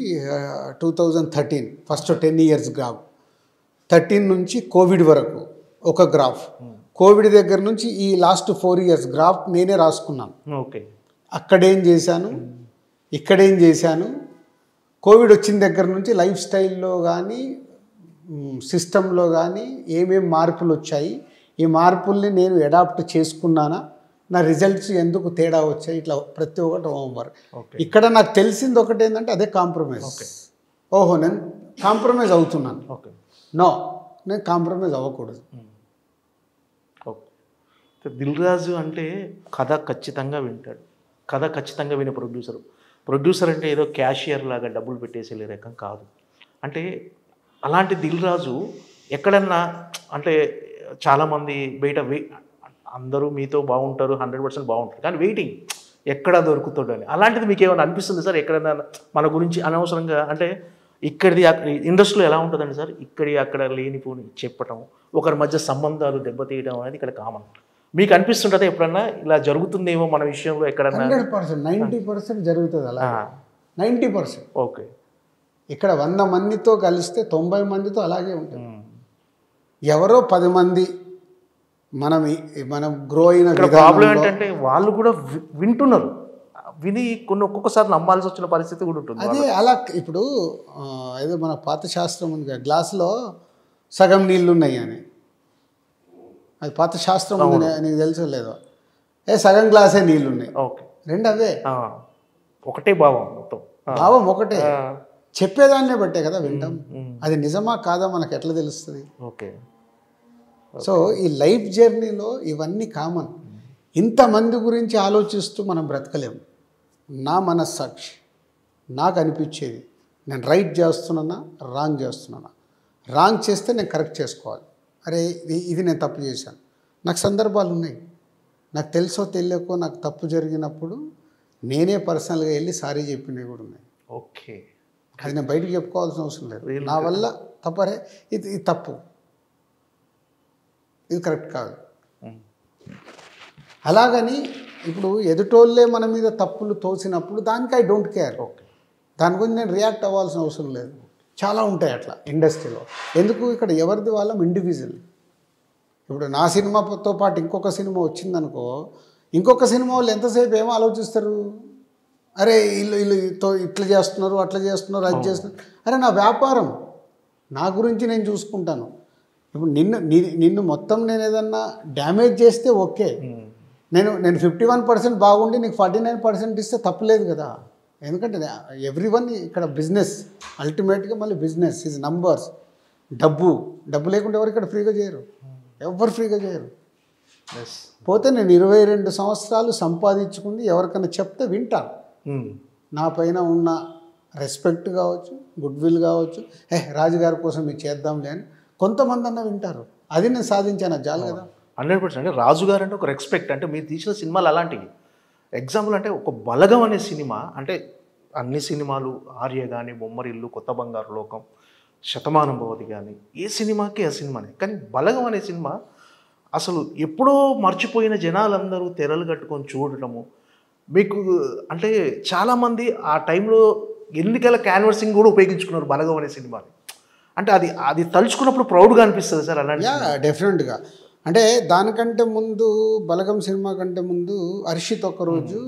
[SPEAKER 3] 2013 ఫస్ట్ 10 years గ్రాఫ్, 13 నుంచి కోవిడ్ వరకు ఒక గ్రాఫ్, కోవిడ్ దగ్గర నుంచి ఈ లాస్ట్ 4 years గ్రాఫ్ నేనే రాసుకున్నాను.
[SPEAKER 2] ఓకే.
[SPEAKER 3] అక్కడేం చేశాను, ఇక్కడేం చేశాను, కోవిడ్ వచ్చిన దగ్గర నుంచి లైఫ్ స్టైల్లో కానీ సిస్టంలో కానీ ఏమేమి మార్పులు వచ్చాయి, ఈ మార్పుల్ని నేను అడాప్ట్ చేసుకున్నానా, నా రిజల్ట్స్ ఎందుకు తేడా వచ్చాయి, ఇట్లా ప్రతి ఒక్కటి హోంవర్క్. ఇక్కడ నాకు తెలిసింది ఒకటి ఏంటంటే అదే కాంప్రమైజ్. ఓహో నేను కాంప్రమైజ్ అవుతున్నాను, నో నేను కాంప్రమైజ్ అవ్వకూడదు.
[SPEAKER 2] ఓకే. దిల్ రాజు అంటే కథ ఖచ్చితంగా వింటాడు, కథ ఖచ్చితంగా వినే ప్రొడ్యూసర్ అంటే ఏదో క్యాషియర్ లాగా డబ్బులు పెట్టేసే రకం కాదు. అంటే అలాంటి దిల్ రాజు ఎక్కడన్నా, అంటే చాలామంది బయట అందరూ మీతో బాగుంటారు, 100% బాగుంటారు, కానీ వెయిటింగ్ ఎక్కడ దొరుకుతాడని, అలాంటిది మీకు ఏమైనా అనిపిస్తుంది సార్ ఎక్కడైనా మన గురించి అనవసరంగా? అంటే ఇక్కడిది ఇండస్ట్రీలో ఎలా ఉంటుందండి సార్, ఇక్కడి అక్కడ లేనిపోని చెప్పటం, ఒకరి మధ్య సంబంధాలు దెబ్బతీయడం అనేది ఇక్కడ కామన్. మీకు అనిపిస్తుంటుంది ఎప్పుడన్నా ఇలా జరుగుతుందేమో మన విషయంలో ఎక్కడన్నా?
[SPEAKER 3] 100%, 90% జరుగుతుంది అలా. 90%.
[SPEAKER 2] ఓకే.
[SPEAKER 3] ఇక్కడ 100 మందితో కలిస్తే 90 మందితో అలాగే ఉంటుంది. ఎవరో 10 మంది మనం గ్రో అయిన
[SPEAKER 2] ప్రాబ్లం ఏంటంటే వాళ్ళు కూడా వింటున్నారు, విని ఒక్కొక్కసారి నమ్మాల్సి వచ్చిన పరిస్థితి కూడా ఉంటుంది.
[SPEAKER 3] అదే అలా. ఇప్పుడు ఏదో మన పాత శాస్త్రం ఉంది కదా, గ్లాసులో సగం నీళ్ళు ఉన్నాయి అని, అది పాత శాస్త్రం ఉంది, నీకు తెలుసో లేదో, సగం గ్లాసే నీళ్ళు ఉన్నాయి.
[SPEAKER 2] ఓకే.
[SPEAKER 3] రెండు అవే,
[SPEAKER 2] ఒకటే భావం, మొత్తం
[SPEAKER 3] భావం ఒకటే, చెప్పేదాన్నే బట్టే కదా వింటాం. అది నిజమా కాదా మనకు ఎట్లా తెలుస్తుంది?
[SPEAKER 2] ఓకే.
[SPEAKER 3] సో ఈ లైఫ్ జర్నీలో ఇవన్నీ కామన్. ఇంతమంది గురించి ఆలోచిస్తూ మనం బ్రతకలేము. నా మనస్సాక్షి నాకు అనిపించేది, నేను రైట్ చేస్తున్నానా రాంగ్ చేస్తున్నానా, రాంగ్ చేస్తే నేను కరెక్ట్ చేసుకోవాలి. అరే ఇది నేను తప్పు చేశాను. నాకు సందర్భాలు ఉన్నాయి, నాకు తెలుసో తెలియకో నాకు తప్పు జరిగినప్పుడు నేనే పర్సనల్గా వెళ్ళి సారీ చెప్పినవి కూడా ఉన్నాయి.
[SPEAKER 2] ఓకే.
[SPEAKER 3] అది నేను బయటకు చెప్పుకోవాల్సిన అవసరం లేదు. నా వల్ల తప్పరే, ఇది తప్పు, ఇది కరెక్ట్ కాదు. అలాగని ఇప్పుడు ఎదుటోళ్ళే మన మీద తప్పులు తోసినప్పుడు దానికి ఐ డోంట్ కేర్. దాని గురించి నేను రియాక్ట్ అవ్వాల్సిన అవసరం లేదు. చాలా ఉంటాయి అట్లా ఇండస్ట్రీలో. ఎందుకు, ఇక్కడ ఎవరిది వాళ్ళం ఇండివిజువల్. ఇప్పుడు నా సినిమాతో పాటు ఇంకొక సినిమా వచ్చిందనుకో, ఇంకొక సినిమా వాళ్ళు ఎంతసేపు ఏమో ఆలోచిస్తారు, అరే వీళ్ళు ఇట్లా చేస్తున్నారు, అట్లా చేస్తున్నారు, అది చేస్తున్నారు. అరే నా వ్యాపారం, నా గురించి నేను చూసుకుంటాను. ఇప్పుడు నిన్ను మొత్తం నేను ఏదన్నా డ్యామేజ్ చేస్తే ఓకే, నేను 51% బాగుండి నీకు 49% ఇస్తే తప్పులేదు కదా. ఎందుకంటే ఎవ్రీవన్ ఇక్కడ బిజినెస్, అల్టిమేట్గా మళ్ళీ బిజినెస్ ఈజ్ నంబర్స్. డబ్బు లేకుండా ఎవరు ఇక్కడ ఫ్రీగా చేయరు, ఎవరు ఫ్రీగా చేయరు. పోతే నేను 22 సంవత్సరాలు సంపాదించుకుంది ఎవరికైనా చెప్తే వింటాను. నా పైన ఉన్న రెస్పెక్ట్ కావచ్చు, గుడ్ విల్ కావచ్చు, రాజుగారి కోసం ఇది చేద్దాంలే అని కొంతమంది అన్న వింటారు. అది నేను సాధించాను, అది చాలు కదా.
[SPEAKER 2] 100%. అంటే రాజుగారు అంటే ఒక రెస్పెక్ట్. అంటే మీరు తీసిన సినిమాలు అలాంటివి. ఎగ్జాంపుల్ అంటే ఒక బలగం అనే సినిమా, అంటే అన్ని సినిమాలు ఆర్య కానీ, బొమ్మరిల్లు, కొత్త బంగారు లోకం, శతమానం భవతి కానీ, ఏ సినిమాకి ఆ సినిమానే. కానీ బలగం అనే సినిమా అసలు ఎప్పుడో మర్చిపోయిన జనాలందరూ తెరలు కట్టుకొని చూడటము, మీకు అంటే చాలామంది ఆ టైంలో ఎన్నికల క్యాన్వర్సింగ్ కూడా ఉపయోగించుకున్నారు బలగం అనే సినిమాని. అంటే అది అది తలుచుకున్నప్పుడు ప్రౌడ్గా అనిపిస్తుంది సార్ అలాంటి
[SPEAKER 3] యా డెఫినెట్గా. అంటే దానికంటే ముందు బలగం సినిమా కంటే ముందు హర్షిత్ ఒకరోజు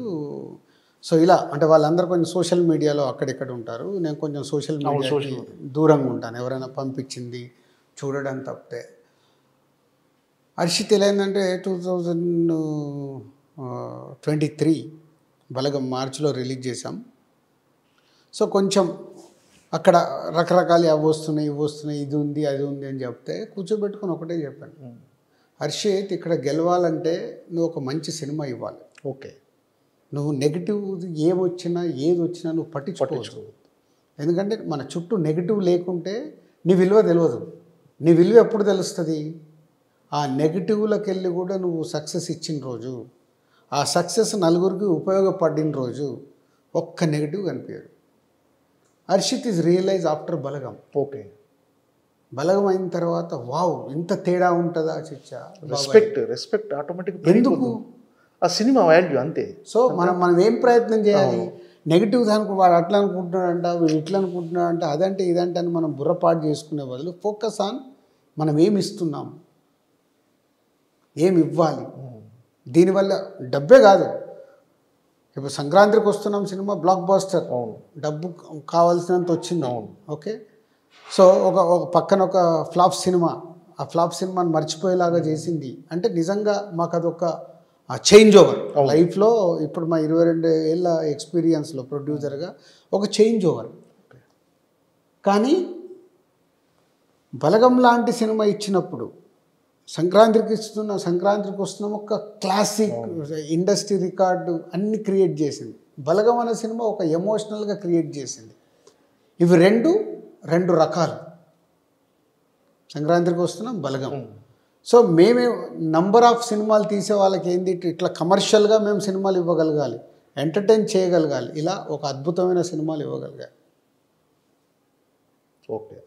[SPEAKER 3] సో ఇలా అంటే వాళ్ళందరూ కొంచెం సోషల్ మీడియాలో అక్కడిక్కడ ఉంటారు, నేను కొంచెం సోషల్ మీడియాకి దూరంగా ఉంటాను, ఎవరైనా పంపించింది చూడడం తప్పితే. హర్షిత్ ఎలా అయిందంటే 2023 బలగం మార్చిలో రిలీజ్ చేసాం. సో కొంచెం అక్కడ రకరకాలు అవి వస్తున్నాయి ఇవి వస్తున్నాయి, ఇది ఉంది అది ఉంది అని చెప్తే కూర్చోబెట్టుకొని ఒకటే చెప్పాను, హర్షిత్ ఇక్కడ గెలవాలంటే నువ్వు ఒక మంచి సినిమా ఇవ్వాలి.
[SPEAKER 2] ఓకే,
[SPEAKER 3] నువ్వు నెగిటివ్ ఏమొచ్చినా ఏది వచ్చినా నువ్వు పట్టించుకోవచ్చు. ఎందుకంటే మన చుట్టూ నెగిటివ్ లేకుంటే నీ విలువ తెలియదు. నీ విలువ ఎప్పుడు తెలుస్తుంది? ఆ నెగిటివ్లోకి వెళ్ళి కూడా నువ్వు సక్సెస్ ఇచ్చిన రోజు, ఆ సక్సెస్ నలుగురికి ఉపయోగపడిన రోజు ఒక్క నెగిటివ్ కనిపించదు. Harshit is realise after Balagam.
[SPEAKER 2] Okay,
[SPEAKER 3] Balagam అయిన తర్వాత వావ్ ఇంత తేడా ఉంటుందా చిచ్చా,
[SPEAKER 2] రెస్పెక్ట్ ఆటోమేటిక్.
[SPEAKER 3] ఎందుకు?
[SPEAKER 2] ఆ సినిమా వాల్యూ అంతే.
[SPEAKER 3] సో మనం ఏం ప్రయత్నం చేయాలి? నెగిటివ్ దానికి వాడు అట్లా అనుకుంటున్నాడంట, వీడు ఇట్లా అనుకుంటున్నాడంట, అదంటే ఇదంటే అని మనం బుర్రపాటు చేసుకునే బదులు ఫోకస్ ఆన్ మనం ఏమి ఇస్తున్నాం, ఏమి ఇవ్వాలి. దీనివల్ల డబ్బే కాదు, ఇప్పుడు సంక్రాంతికి వస్తున్నాం సినిమా బ్లాక్ బాస్టర్, డబ్బు కావాల్సినంత వచ్చింది. ఓకే, సో ఒక పక్కన ఒక ఫ్లాప్ సినిమా, ఆ ఫ్లాప్ సినిమాని మర్చిపోయేలాగా చేసింది అంటే నిజంగా మాకు అదొక చేంజ్ ఓవర్ లైఫ్లో. ఇప్పుడు మా 22 ఏళ్ళ ఎక్స్పీరియన్స్లో ప్రొడ్యూసర్గా ఒక చేంజ్ ఓవర్. కానీ బలగం లాంటి సినిమా ఇచ్చినప్పుడు సంక్రాంతికి వస్తున్నాం ఒక క్లాసిక్ ఇండస్ట్రీ రికార్డు అన్ని క్రియేట్ చేసింది. బలగం అనే సినిమా ఒక ఎమోషనల్గా క్రియేట్ చేసింది. ఇవి రెండు రకాలు. సంక్రాంతికి వస్తున్నాం బలగం. సో మేమే నంబర్ ఆఫ్ సినిమాలు తీసే వాళ్ళకి ఏంది ఇట్లా కమర్షియల్గా మేము సినిమాలు ఇవ్వగలగాలి, ఎంటర్టైన్ చేయగలగాలి, ఇలా ఒక అద్భుతమైన సినిమాలు ఇవ్వగలగాలి.
[SPEAKER 2] ఓకే,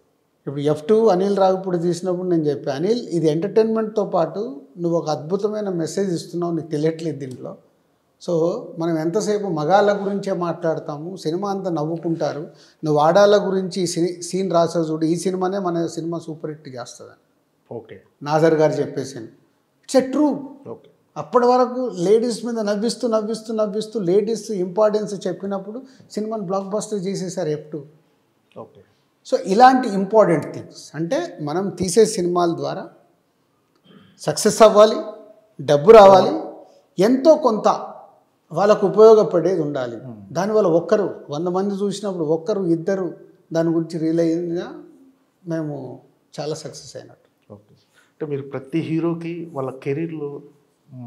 [SPEAKER 3] ఇప్పుడు F2 అనిల్ రావిపూడి తీసినప్పుడు నేను చెప్పాను, అనిల్ ఇది ఎంటర్టైన్మెంట్తో పాటు నువ్వు ఒక అద్భుతమైన మెసేజ్ ఇస్తున్నావు, నీకు తెలియట్లేదు దీంట్లో. సో మనం ఎంతసేపు మగాళ్ళ గురించే మాట్లాడతాము, సినిమా అంతా నవ్వుకుంటారు, నువ్వు ఆడాళ్ళ గురించి సీన్ రాసా చూడు, ఈ సినిమానే మన సినిమా సూపర్ హిట్ చేస్తుందని.
[SPEAKER 2] ఓకే,
[SPEAKER 3] నాజర్ గారు చెప్పేసాను. It's a true.
[SPEAKER 2] ఓకే,
[SPEAKER 3] అప్పటి వరకు లేడీస్ మీద నవ్విస్తూ లేడీస్ ఇంపార్టెన్స్ చెప్పినప్పుడు సినిమాని బ్లాక్ బస్టర్ చేసేసారు F2.
[SPEAKER 2] ఓకే,
[SPEAKER 3] సో ఇలాంటి ఇంపార్టెంట్ థింగ్స్ అంటే మనం తీసే సినిమాల ద్వారా సక్సెస్ అవ్వాలి, డబ్బు రావాలి, ఎంతో కొంత వాళ్ళకు ఉపయోగపడేది ఉండాలి. దానివల్ల 100 మంది చూసినప్పుడు 1-2 దాని గురించి రియలైజ్ అయినా మేము చాలా సక్సెస్ అయినట్టు.
[SPEAKER 2] ఓకే, అంటే మీరు ప్రతి హీరోకి వాళ్ళ కెరీర్లో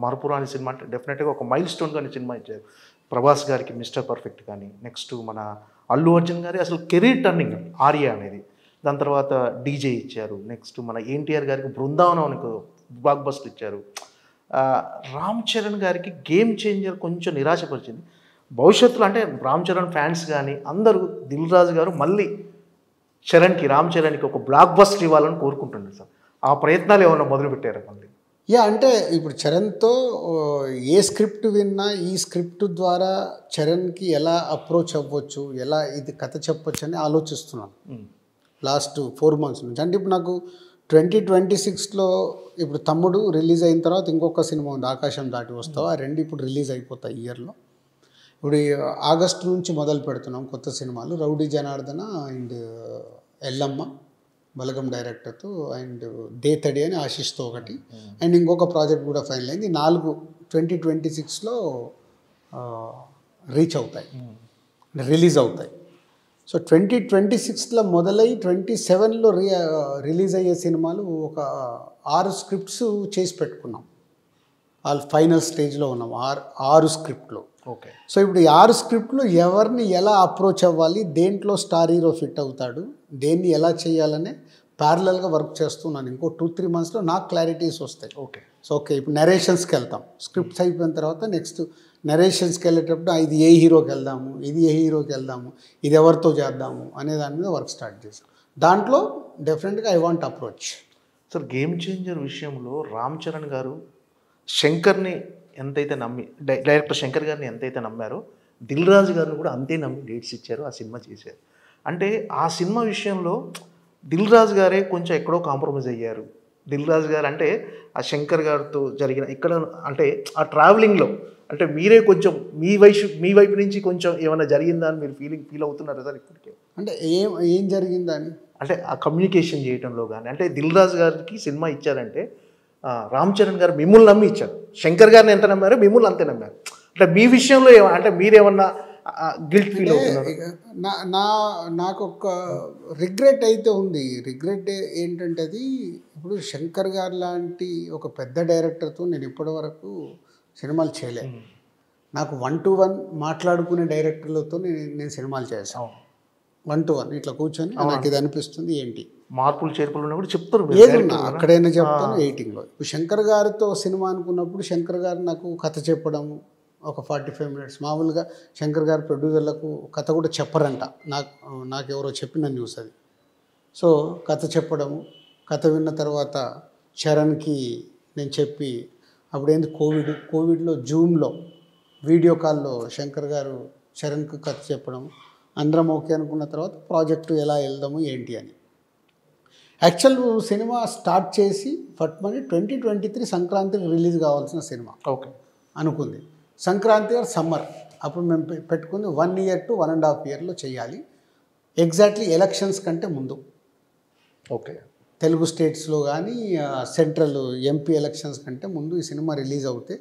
[SPEAKER 2] మరపురాని సినిమా అంటే డెఫినెట్గా ఒక మైల్ స్టోన్ కానీ సినిమా ఇచ్చారు. ప్రభాస్ గారికి మిస్టర్ పర్ఫెక్ట్ కానీ, నెక్స్ట్ మన అల్లు అర్జున్ గారి అసలు కెరీర్ టర్నింగ్ ఆర్య అనేది, దాని తర్వాత డీజే ఇచ్చారు, నెక్స్ట్ మన ఎన్టీఆర్ గారికి బృందావనం అని బ్లాక్ బస్టర్ ఇచ్చారు. రామ్ చరణ్ గారికి గేమ్ చేంజర్ కొంచెం నిరాశపరిచింది. భవిష్యత్తులో అంటే రామ్ చరణ్ ఫ్యాన్స్ కానీ అందరూ దిల్ రాజు గారు మళ్ళీ రామ్ చరణ్కి ఒక బ్లాక్ బస్టర్ ఇవ్వాలని కోరుకుంటున్నారు సార్. ఆ ప్రయత్నాలు ఏమన్నా మొదలుపెట్టారు మళ్ళీ?
[SPEAKER 3] అంటే ఇప్పుడు చరణ్తో ఏ స్క్రిప్ట్ విన్నా ఈ స్క్రిప్ట్ ద్వారా చరణ్కి ఎలా అప్రోచ్ అవ్వచ్చు, ఎలా ఇది కథ చెప్పొచ్చు అని ఆలోచిస్తున్నాను లాస్ట్ 4 months నుంచి. అంటే ఇప్పుడు నాకు 2026లో ఇప్పుడు తమ్ముడు రిలీజ్ అయిన తర్వాత ఇంకొక సినిమా ఉంది, ఆకాశం దాటి వస్తావు, ఆ 2 ఇప్పుడు రిలీజ్ అయిపోతాయి ఇయర్లో. ఇప్పుడు ఆగస్టు నుంచి మొదలు పెడుతున్నాం కొత్త సినిమాలు. రౌడీ జనార్దన అండ్ ఎల్లమ్మ బలగం డైరెక్టర్తో, అండ్ దేతడి అని ఆశిష్తో ఒకటి, అండ్ ఇంకొక ప్రాజెక్ట్ కూడా ఫైనల్ అయింది. 4 2026లో రీచ్ అవుతాయి, రిలీజ్ అవుతాయి. సో 2026లో మొదలై 27లో రిలీజ్ అయ్యే సినిమాలు ఒక 6 స్క్రిప్ట్స్ చేసి పెట్టుకున్నాం. వాళ్ళు ఫైనల్ స్టేజ్లో ఉన్నాం 6 స్క్రిప్ట్లో.
[SPEAKER 2] ఓకే,
[SPEAKER 3] సో ఇప్పుడు ఈ 6 స్క్రిప్ట్లో ఎవరిని ఎలా అప్రోచ్ అవ్వాలి, దేంట్లో స్టార్ హీరో ఫిట్ అవుతాడు, దేన్ని ఎలా చేయాలనే ప్యారలల్గా వర్క్ చేస్తున్నాను. ఇంకో 2-3 monthsలో నాకు క్లారిటీస్ వస్తాయి.
[SPEAKER 2] ఓకే,
[SPEAKER 3] సో ఓకే ఇప్పుడు నరేషన్స్కి వెళ్తాం, స్క్రిప్ట్స్ అయిపోయిన తర్వాత నెక్స్ట్ నరేషన్స్కి వెళ్ళేటప్పుడు ఇది ఏ హీరోకి వెళ్దాము, ఇది ఏ హీరోకి వెళ్దాము, ఇది ఎవరితో చేద్దాము అనే దాని మీద వర్క్ స్టార్ట్ చేసాం. దాంట్లో డెఫినెట్గా I want approach.
[SPEAKER 2] Sir game changer విషయంలో రామ్ చరణ్ గారు శంకర్ని ఎంతైతే నమ్మి, డైరెక్టర్ శంకర్ గారిని ఎంతైతే నమ్మారో, దిల్ రాజు గారిని కూడా అంతే నమ్మి డేట్స్ ఇచ్చారు, ఆ సినిమా చేశారు. అంటే ఆ సినిమా విషయంలో దిల్ రాజు గారే కొంచెం ఎక్కడో కాంప్రమైజ్ అయ్యారు. దిల్ రాజు గారు అంటే ఆ శంకర్ గారితో జరిగిన ఇక్కడ అంటే ఆ ట్రావెలింగ్లో అంటే మీరే కొంచెం మీ వైపు నుంచి కొంచెం ఏమైనా జరిగిందా అని మీరు ఫీల్ అవుతున్నారా సార్ ఇప్పటికే?
[SPEAKER 3] అంటే ఏం జరిగిందని
[SPEAKER 2] అంటే ఆ కమ్యూనికేషన్ చేయడంలో కానీ అంటే దిల్ రాజు గారికి సినిమా ఇచ్చారంటే రామ్ చరణ్ గారు మిమ్మల్ని నమ్మి ఇచ్చారు. శంకర్ గారిని ఎంత నమ్మారో మిమ్మల్ని అంతే నమ్మారు. అంటే మీ విషయంలో అంటే మీరేమన్నా గిల్ట్ ఫీల్ అవుతున్నారు?
[SPEAKER 3] నాకు ఒక రిగ్రెట్ అయితే ఉంది. రిగ్రెట్ ఏంటంటే అది ఇప్పుడు శంకర్ గారు లాంటి ఒక పెద్ద డైరెక్టర్తో నేను ఇప్పటి వరకు సినిమాలు చేయలేదు. నాకు 1-to-1 మాట్లాడుకునే డైరెక్టర్లతో నేను సినిమాలు చేశాను. 1-to-1 ఇట్లా కూర్చొని నాకు ఇది అనిపిస్తుంది ఏంటి
[SPEAKER 2] మార్పులు చేర్పులు కూడా చెప్తారు,
[SPEAKER 3] ఏదున్నా అక్కడైనా చెప్తాను. ఎయిటింగ్లో ఇప్పుడు శంకర్ గారితో సినిమా అనుకున్నప్పుడు శంకర్ గారు నాకు కథ చెప్పడము ఒక 45 minutes. మామూలుగా శంకర్ గారు ప్రొడ్యూసర్లకు కథ కూడా చెప్పరంట, నాకు ఎవరో చెప్పిన న్యూస్ అది. సో కథ చెప్పడము, కథ విన్న తర్వాత చరణ్కి నేను చెప్పి అప్పుడు ఏంది కోవిడ్లో జూమ్లో వీడియో కాల్లో శంకర్ గారు చరణ్కి కథ చెప్పడం, అందరం ఓకే అనుకున్న తర్వాత ప్రాజెక్టు ఎలా వెళ్దాము ఏంటి అని. యాక్చువల్ సినిమా స్టార్ట్ చేసి ఫట్మని 2023 సంక్రాంతికి రిలీజ్ కావాల్సిన సినిమా
[SPEAKER 2] ఓకే
[SPEAKER 3] అనుకుంది. సంక్రాంతి ఆర్ సమ్మర్ అప్పుడు మేము పెట్టుకుంది 1 year to 1.5 yearలో చేయాలి. ఎగ్జాక్ట్లీ ఎలక్షన్స్ కంటే ముందు.
[SPEAKER 2] ఓకే
[SPEAKER 3] తెలుగు స్టేట్స్లో కానీ సెంట్రల్ ఎంపీ ఎలక్షన్స్ కంటే ముందు ఈ సినిమా రిలీజ్ అవుతే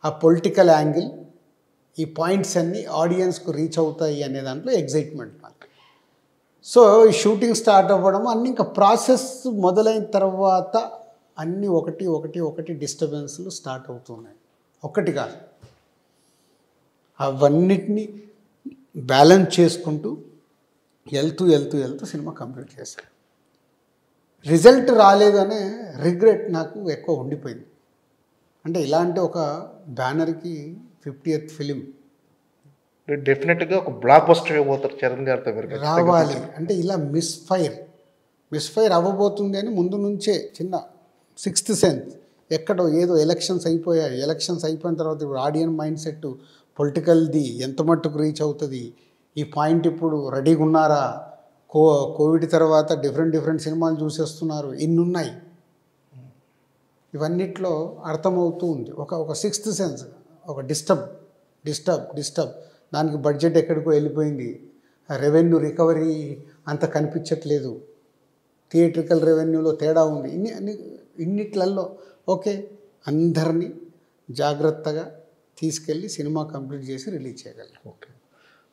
[SPEAKER 3] ఆ పొలిటికల్ యాంగిల్ ఈ పాయింట్స్ అన్నీ ఆడియన్స్కు రీచ్ అవుతాయి అనే దాంట్లో ఎగ్జైట్మెంట్ నాకు. సో ఈ షూటింగ్ స్టార్ట్ అవ్వడం అన్నీ ఇంకా ప్రాసెస్ మొదలైన తర్వాత అన్నీ ఒకటి డిస్టర్బెన్స్లు స్టార్ట్ అవుతున్నాయి. ఒకటి కాదు, అవన్నిటినీ బ్యాలెన్స్ చేసుకుంటూ వెళ్తూ సినిమా కంప్లీట్ చేశాను. రిజల్ట్ రాలేదనే రిగ్రెట్ నాకు ఎక్కువ ఉండిపోయింది. అంటే ఇలాంటి ఒక బ్యానర్కి 50th ఫిలిం
[SPEAKER 2] డెఫినెట్గా ఒక బ్లాక్ బస్టర్ ఇవ్వబోతారు చరణ్ గారితో
[SPEAKER 3] రావాలి అంటే ఇలా మిస్ఫైర్ అవ్వబోతుంది అని ముందు నుంచే చిన్న 6th సెన్స్. ఎక్కడో ఏదో ఎలక్షన్స్ అయిపోయాయి, ఎలక్షన్స్ అయిపోయిన తర్వాత ఇప్పుడు ఆడియన్ మైండ్ సెట్ పొలిటికల్ది ఎంత మట్టుకు రీచ్ అవుతుంది, ఈ పాయింట్ ఇప్పుడు రెడీగా ఉన్నారా, కోవిడ్ తర్వాత డిఫరెంట్ సినిమాలు చూసేస్తున్నారు, ఇన్నున్నాయి. ఇవన్నిట్లో అర్థమవుతూ ఉంది ఒక 6th సెన్స్, ఒక డిస్టర్బ్. దానికి బడ్జెట్ ఎక్కడికో వెళ్ళిపోయింది, రెవెన్యూ రికవరీ అంత కనిపించట్లేదు, థియేట్రికల్ రెవెన్యూలో తేడా ఉంది. ఇన్నిట్లలో ఓకే అందరినీ జాగ్రత్తగా తీసుకెళ్ళి సినిమా కంప్లీట్ చేసి రిలీజ్ చేయగలరు.
[SPEAKER 2] ఓకే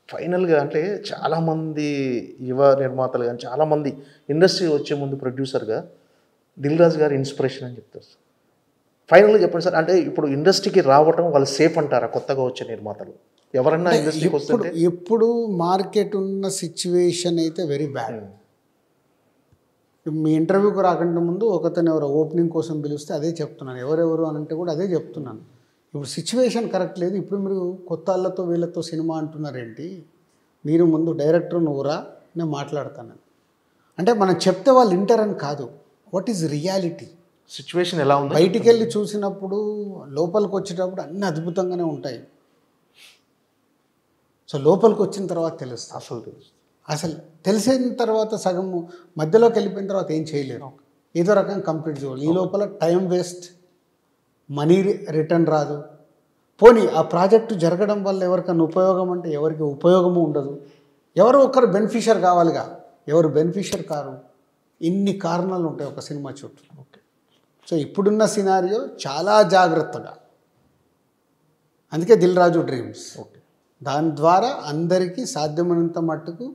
[SPEAKER 2] ఫైనల్గా అంటే చాలామంది యువ నిర్మాతలు కానీ చాలామంది ఇండస్ట్రీ వచ్చే ముందు ప్రొడ్యూసర్గా దిల్ రాజు గారు ఇన్స్పిరేషన్ అని చెప్తారు సార్. ఫైనల్గా చెప్పండి సార్, అంటే ఇప్పుడు ఇండస్ట్రీకి రావటం వాళ్ళు సేఫ్ అంటారా కొత్తగా వచ్చే నిర్మాతలు? ఎవరన్నా ఇండస్ట్రీకి వస్తుంటే
[SPEAKER 3] ఇప్పుడు మార్కెట్ ఉన్న సిచ్యువేషన్ అయితే వెరీ బ్యాడ్. మీ ఇంటర్వ్యూకి రాకుండా ముందు ఒకతను ఎవరో ఓపెనింగ్ కోసం పిలిస్తే అదే చెప్తున్నాను, ఎవరెవరు అని అంటే కూడా అదే చెప్తున్నాను. ఇప్పుడు సిచ్యువేషన్ కరెక్ట్ లేదు. ఇప్పుడు మీరు కొత్త వాళ్ళతో వీళ్ళతో సినిమా అంటున్నారేంటి, మీరు ముందు డైరెక్టర్ నువ్వురా నేను మాట్లాడతాను అంటే మనం చెప్తే వాళ్ళు వింటారని కాదు, వాట్ ఈజ్ రియాలిటీ.
[SPEAKER 2] సిచ్యువేషన్ ఎలా ఉంది
[SPEAKER 3] బయటికి వెళ్ళి చూసినప్పుడు లోపలికి వచ్చేటప్పుడు అన్నీ అద్భుతంగానే ఉంటాయి. సో లోపలికి వచ్చిన తర్వాత తెలుస్తుంది. అసలు తెలిసిన తర్వాత సగం మధ్యలోకి వెళ్ళిపోయిన తర్వాత ఏం చేయలేరు, ఏదో రకంగా కంప్లీట్ చేయాలి. ఈ లోపల టైం వేస్ట్, మనీ రిటర్న్ రాదు. పోనీ ఆ ప్రాజెక్టు జరగడం వల్ల ఎవరికైనా ఉపయోగం అంటే ఎవరికి ఉపయోగము ఉండదు. ఎవరో ఒకరు బెనిఫిషియర్ కావాలిగా, ఎవరు బెనిఫిషియర్ కారు. ఇన్ని కారణాలు ఉంటాయి ఒక సినిమా చుట్టూ. ఓకే సో ఇప్పుడున్న సినారియో చాలా జాగ్రత్తగా, అందుకే దిల్ రాజు డ్రీమ్స్. ఓకే దాని ద్వారా అందరికీ సాధ్యమైనంత మట్టుకు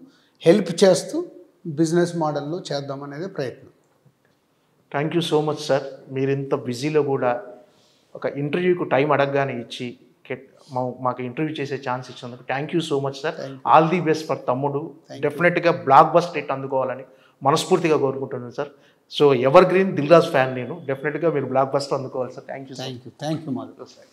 [SPEAKER 3] హెల్ప్ చేస్తూ బిజినెస్ మోడల్లో చేద్దామనేది ప్రయత్నం.
[SPEAKER 2] Thank you so much sir. మీరు ఇంత బిజీలో కూడా ఒక ఇంటర్వ్యూకు టైం అడగగానే ఇచ్చి మాకు ఇంటర్వ్యూ చేసే ఛాన్స్ ఇచ్చినందుకు thank you so much sir. All the best for Thammudu. డెఫినెట్గా బ్లాక్ బస్టర్ హిట్ అందుకోవాలని మనస్ఫూర్తిగా కోరుకుంటున్నాను sir. So evergreen Dil Raju fan నేను. డెఫినెట్గా మీరు బ్లాక్ బస్టర్ అందుకోవాలి sir. Thank you
[SPEAKER 3] Madhav sir.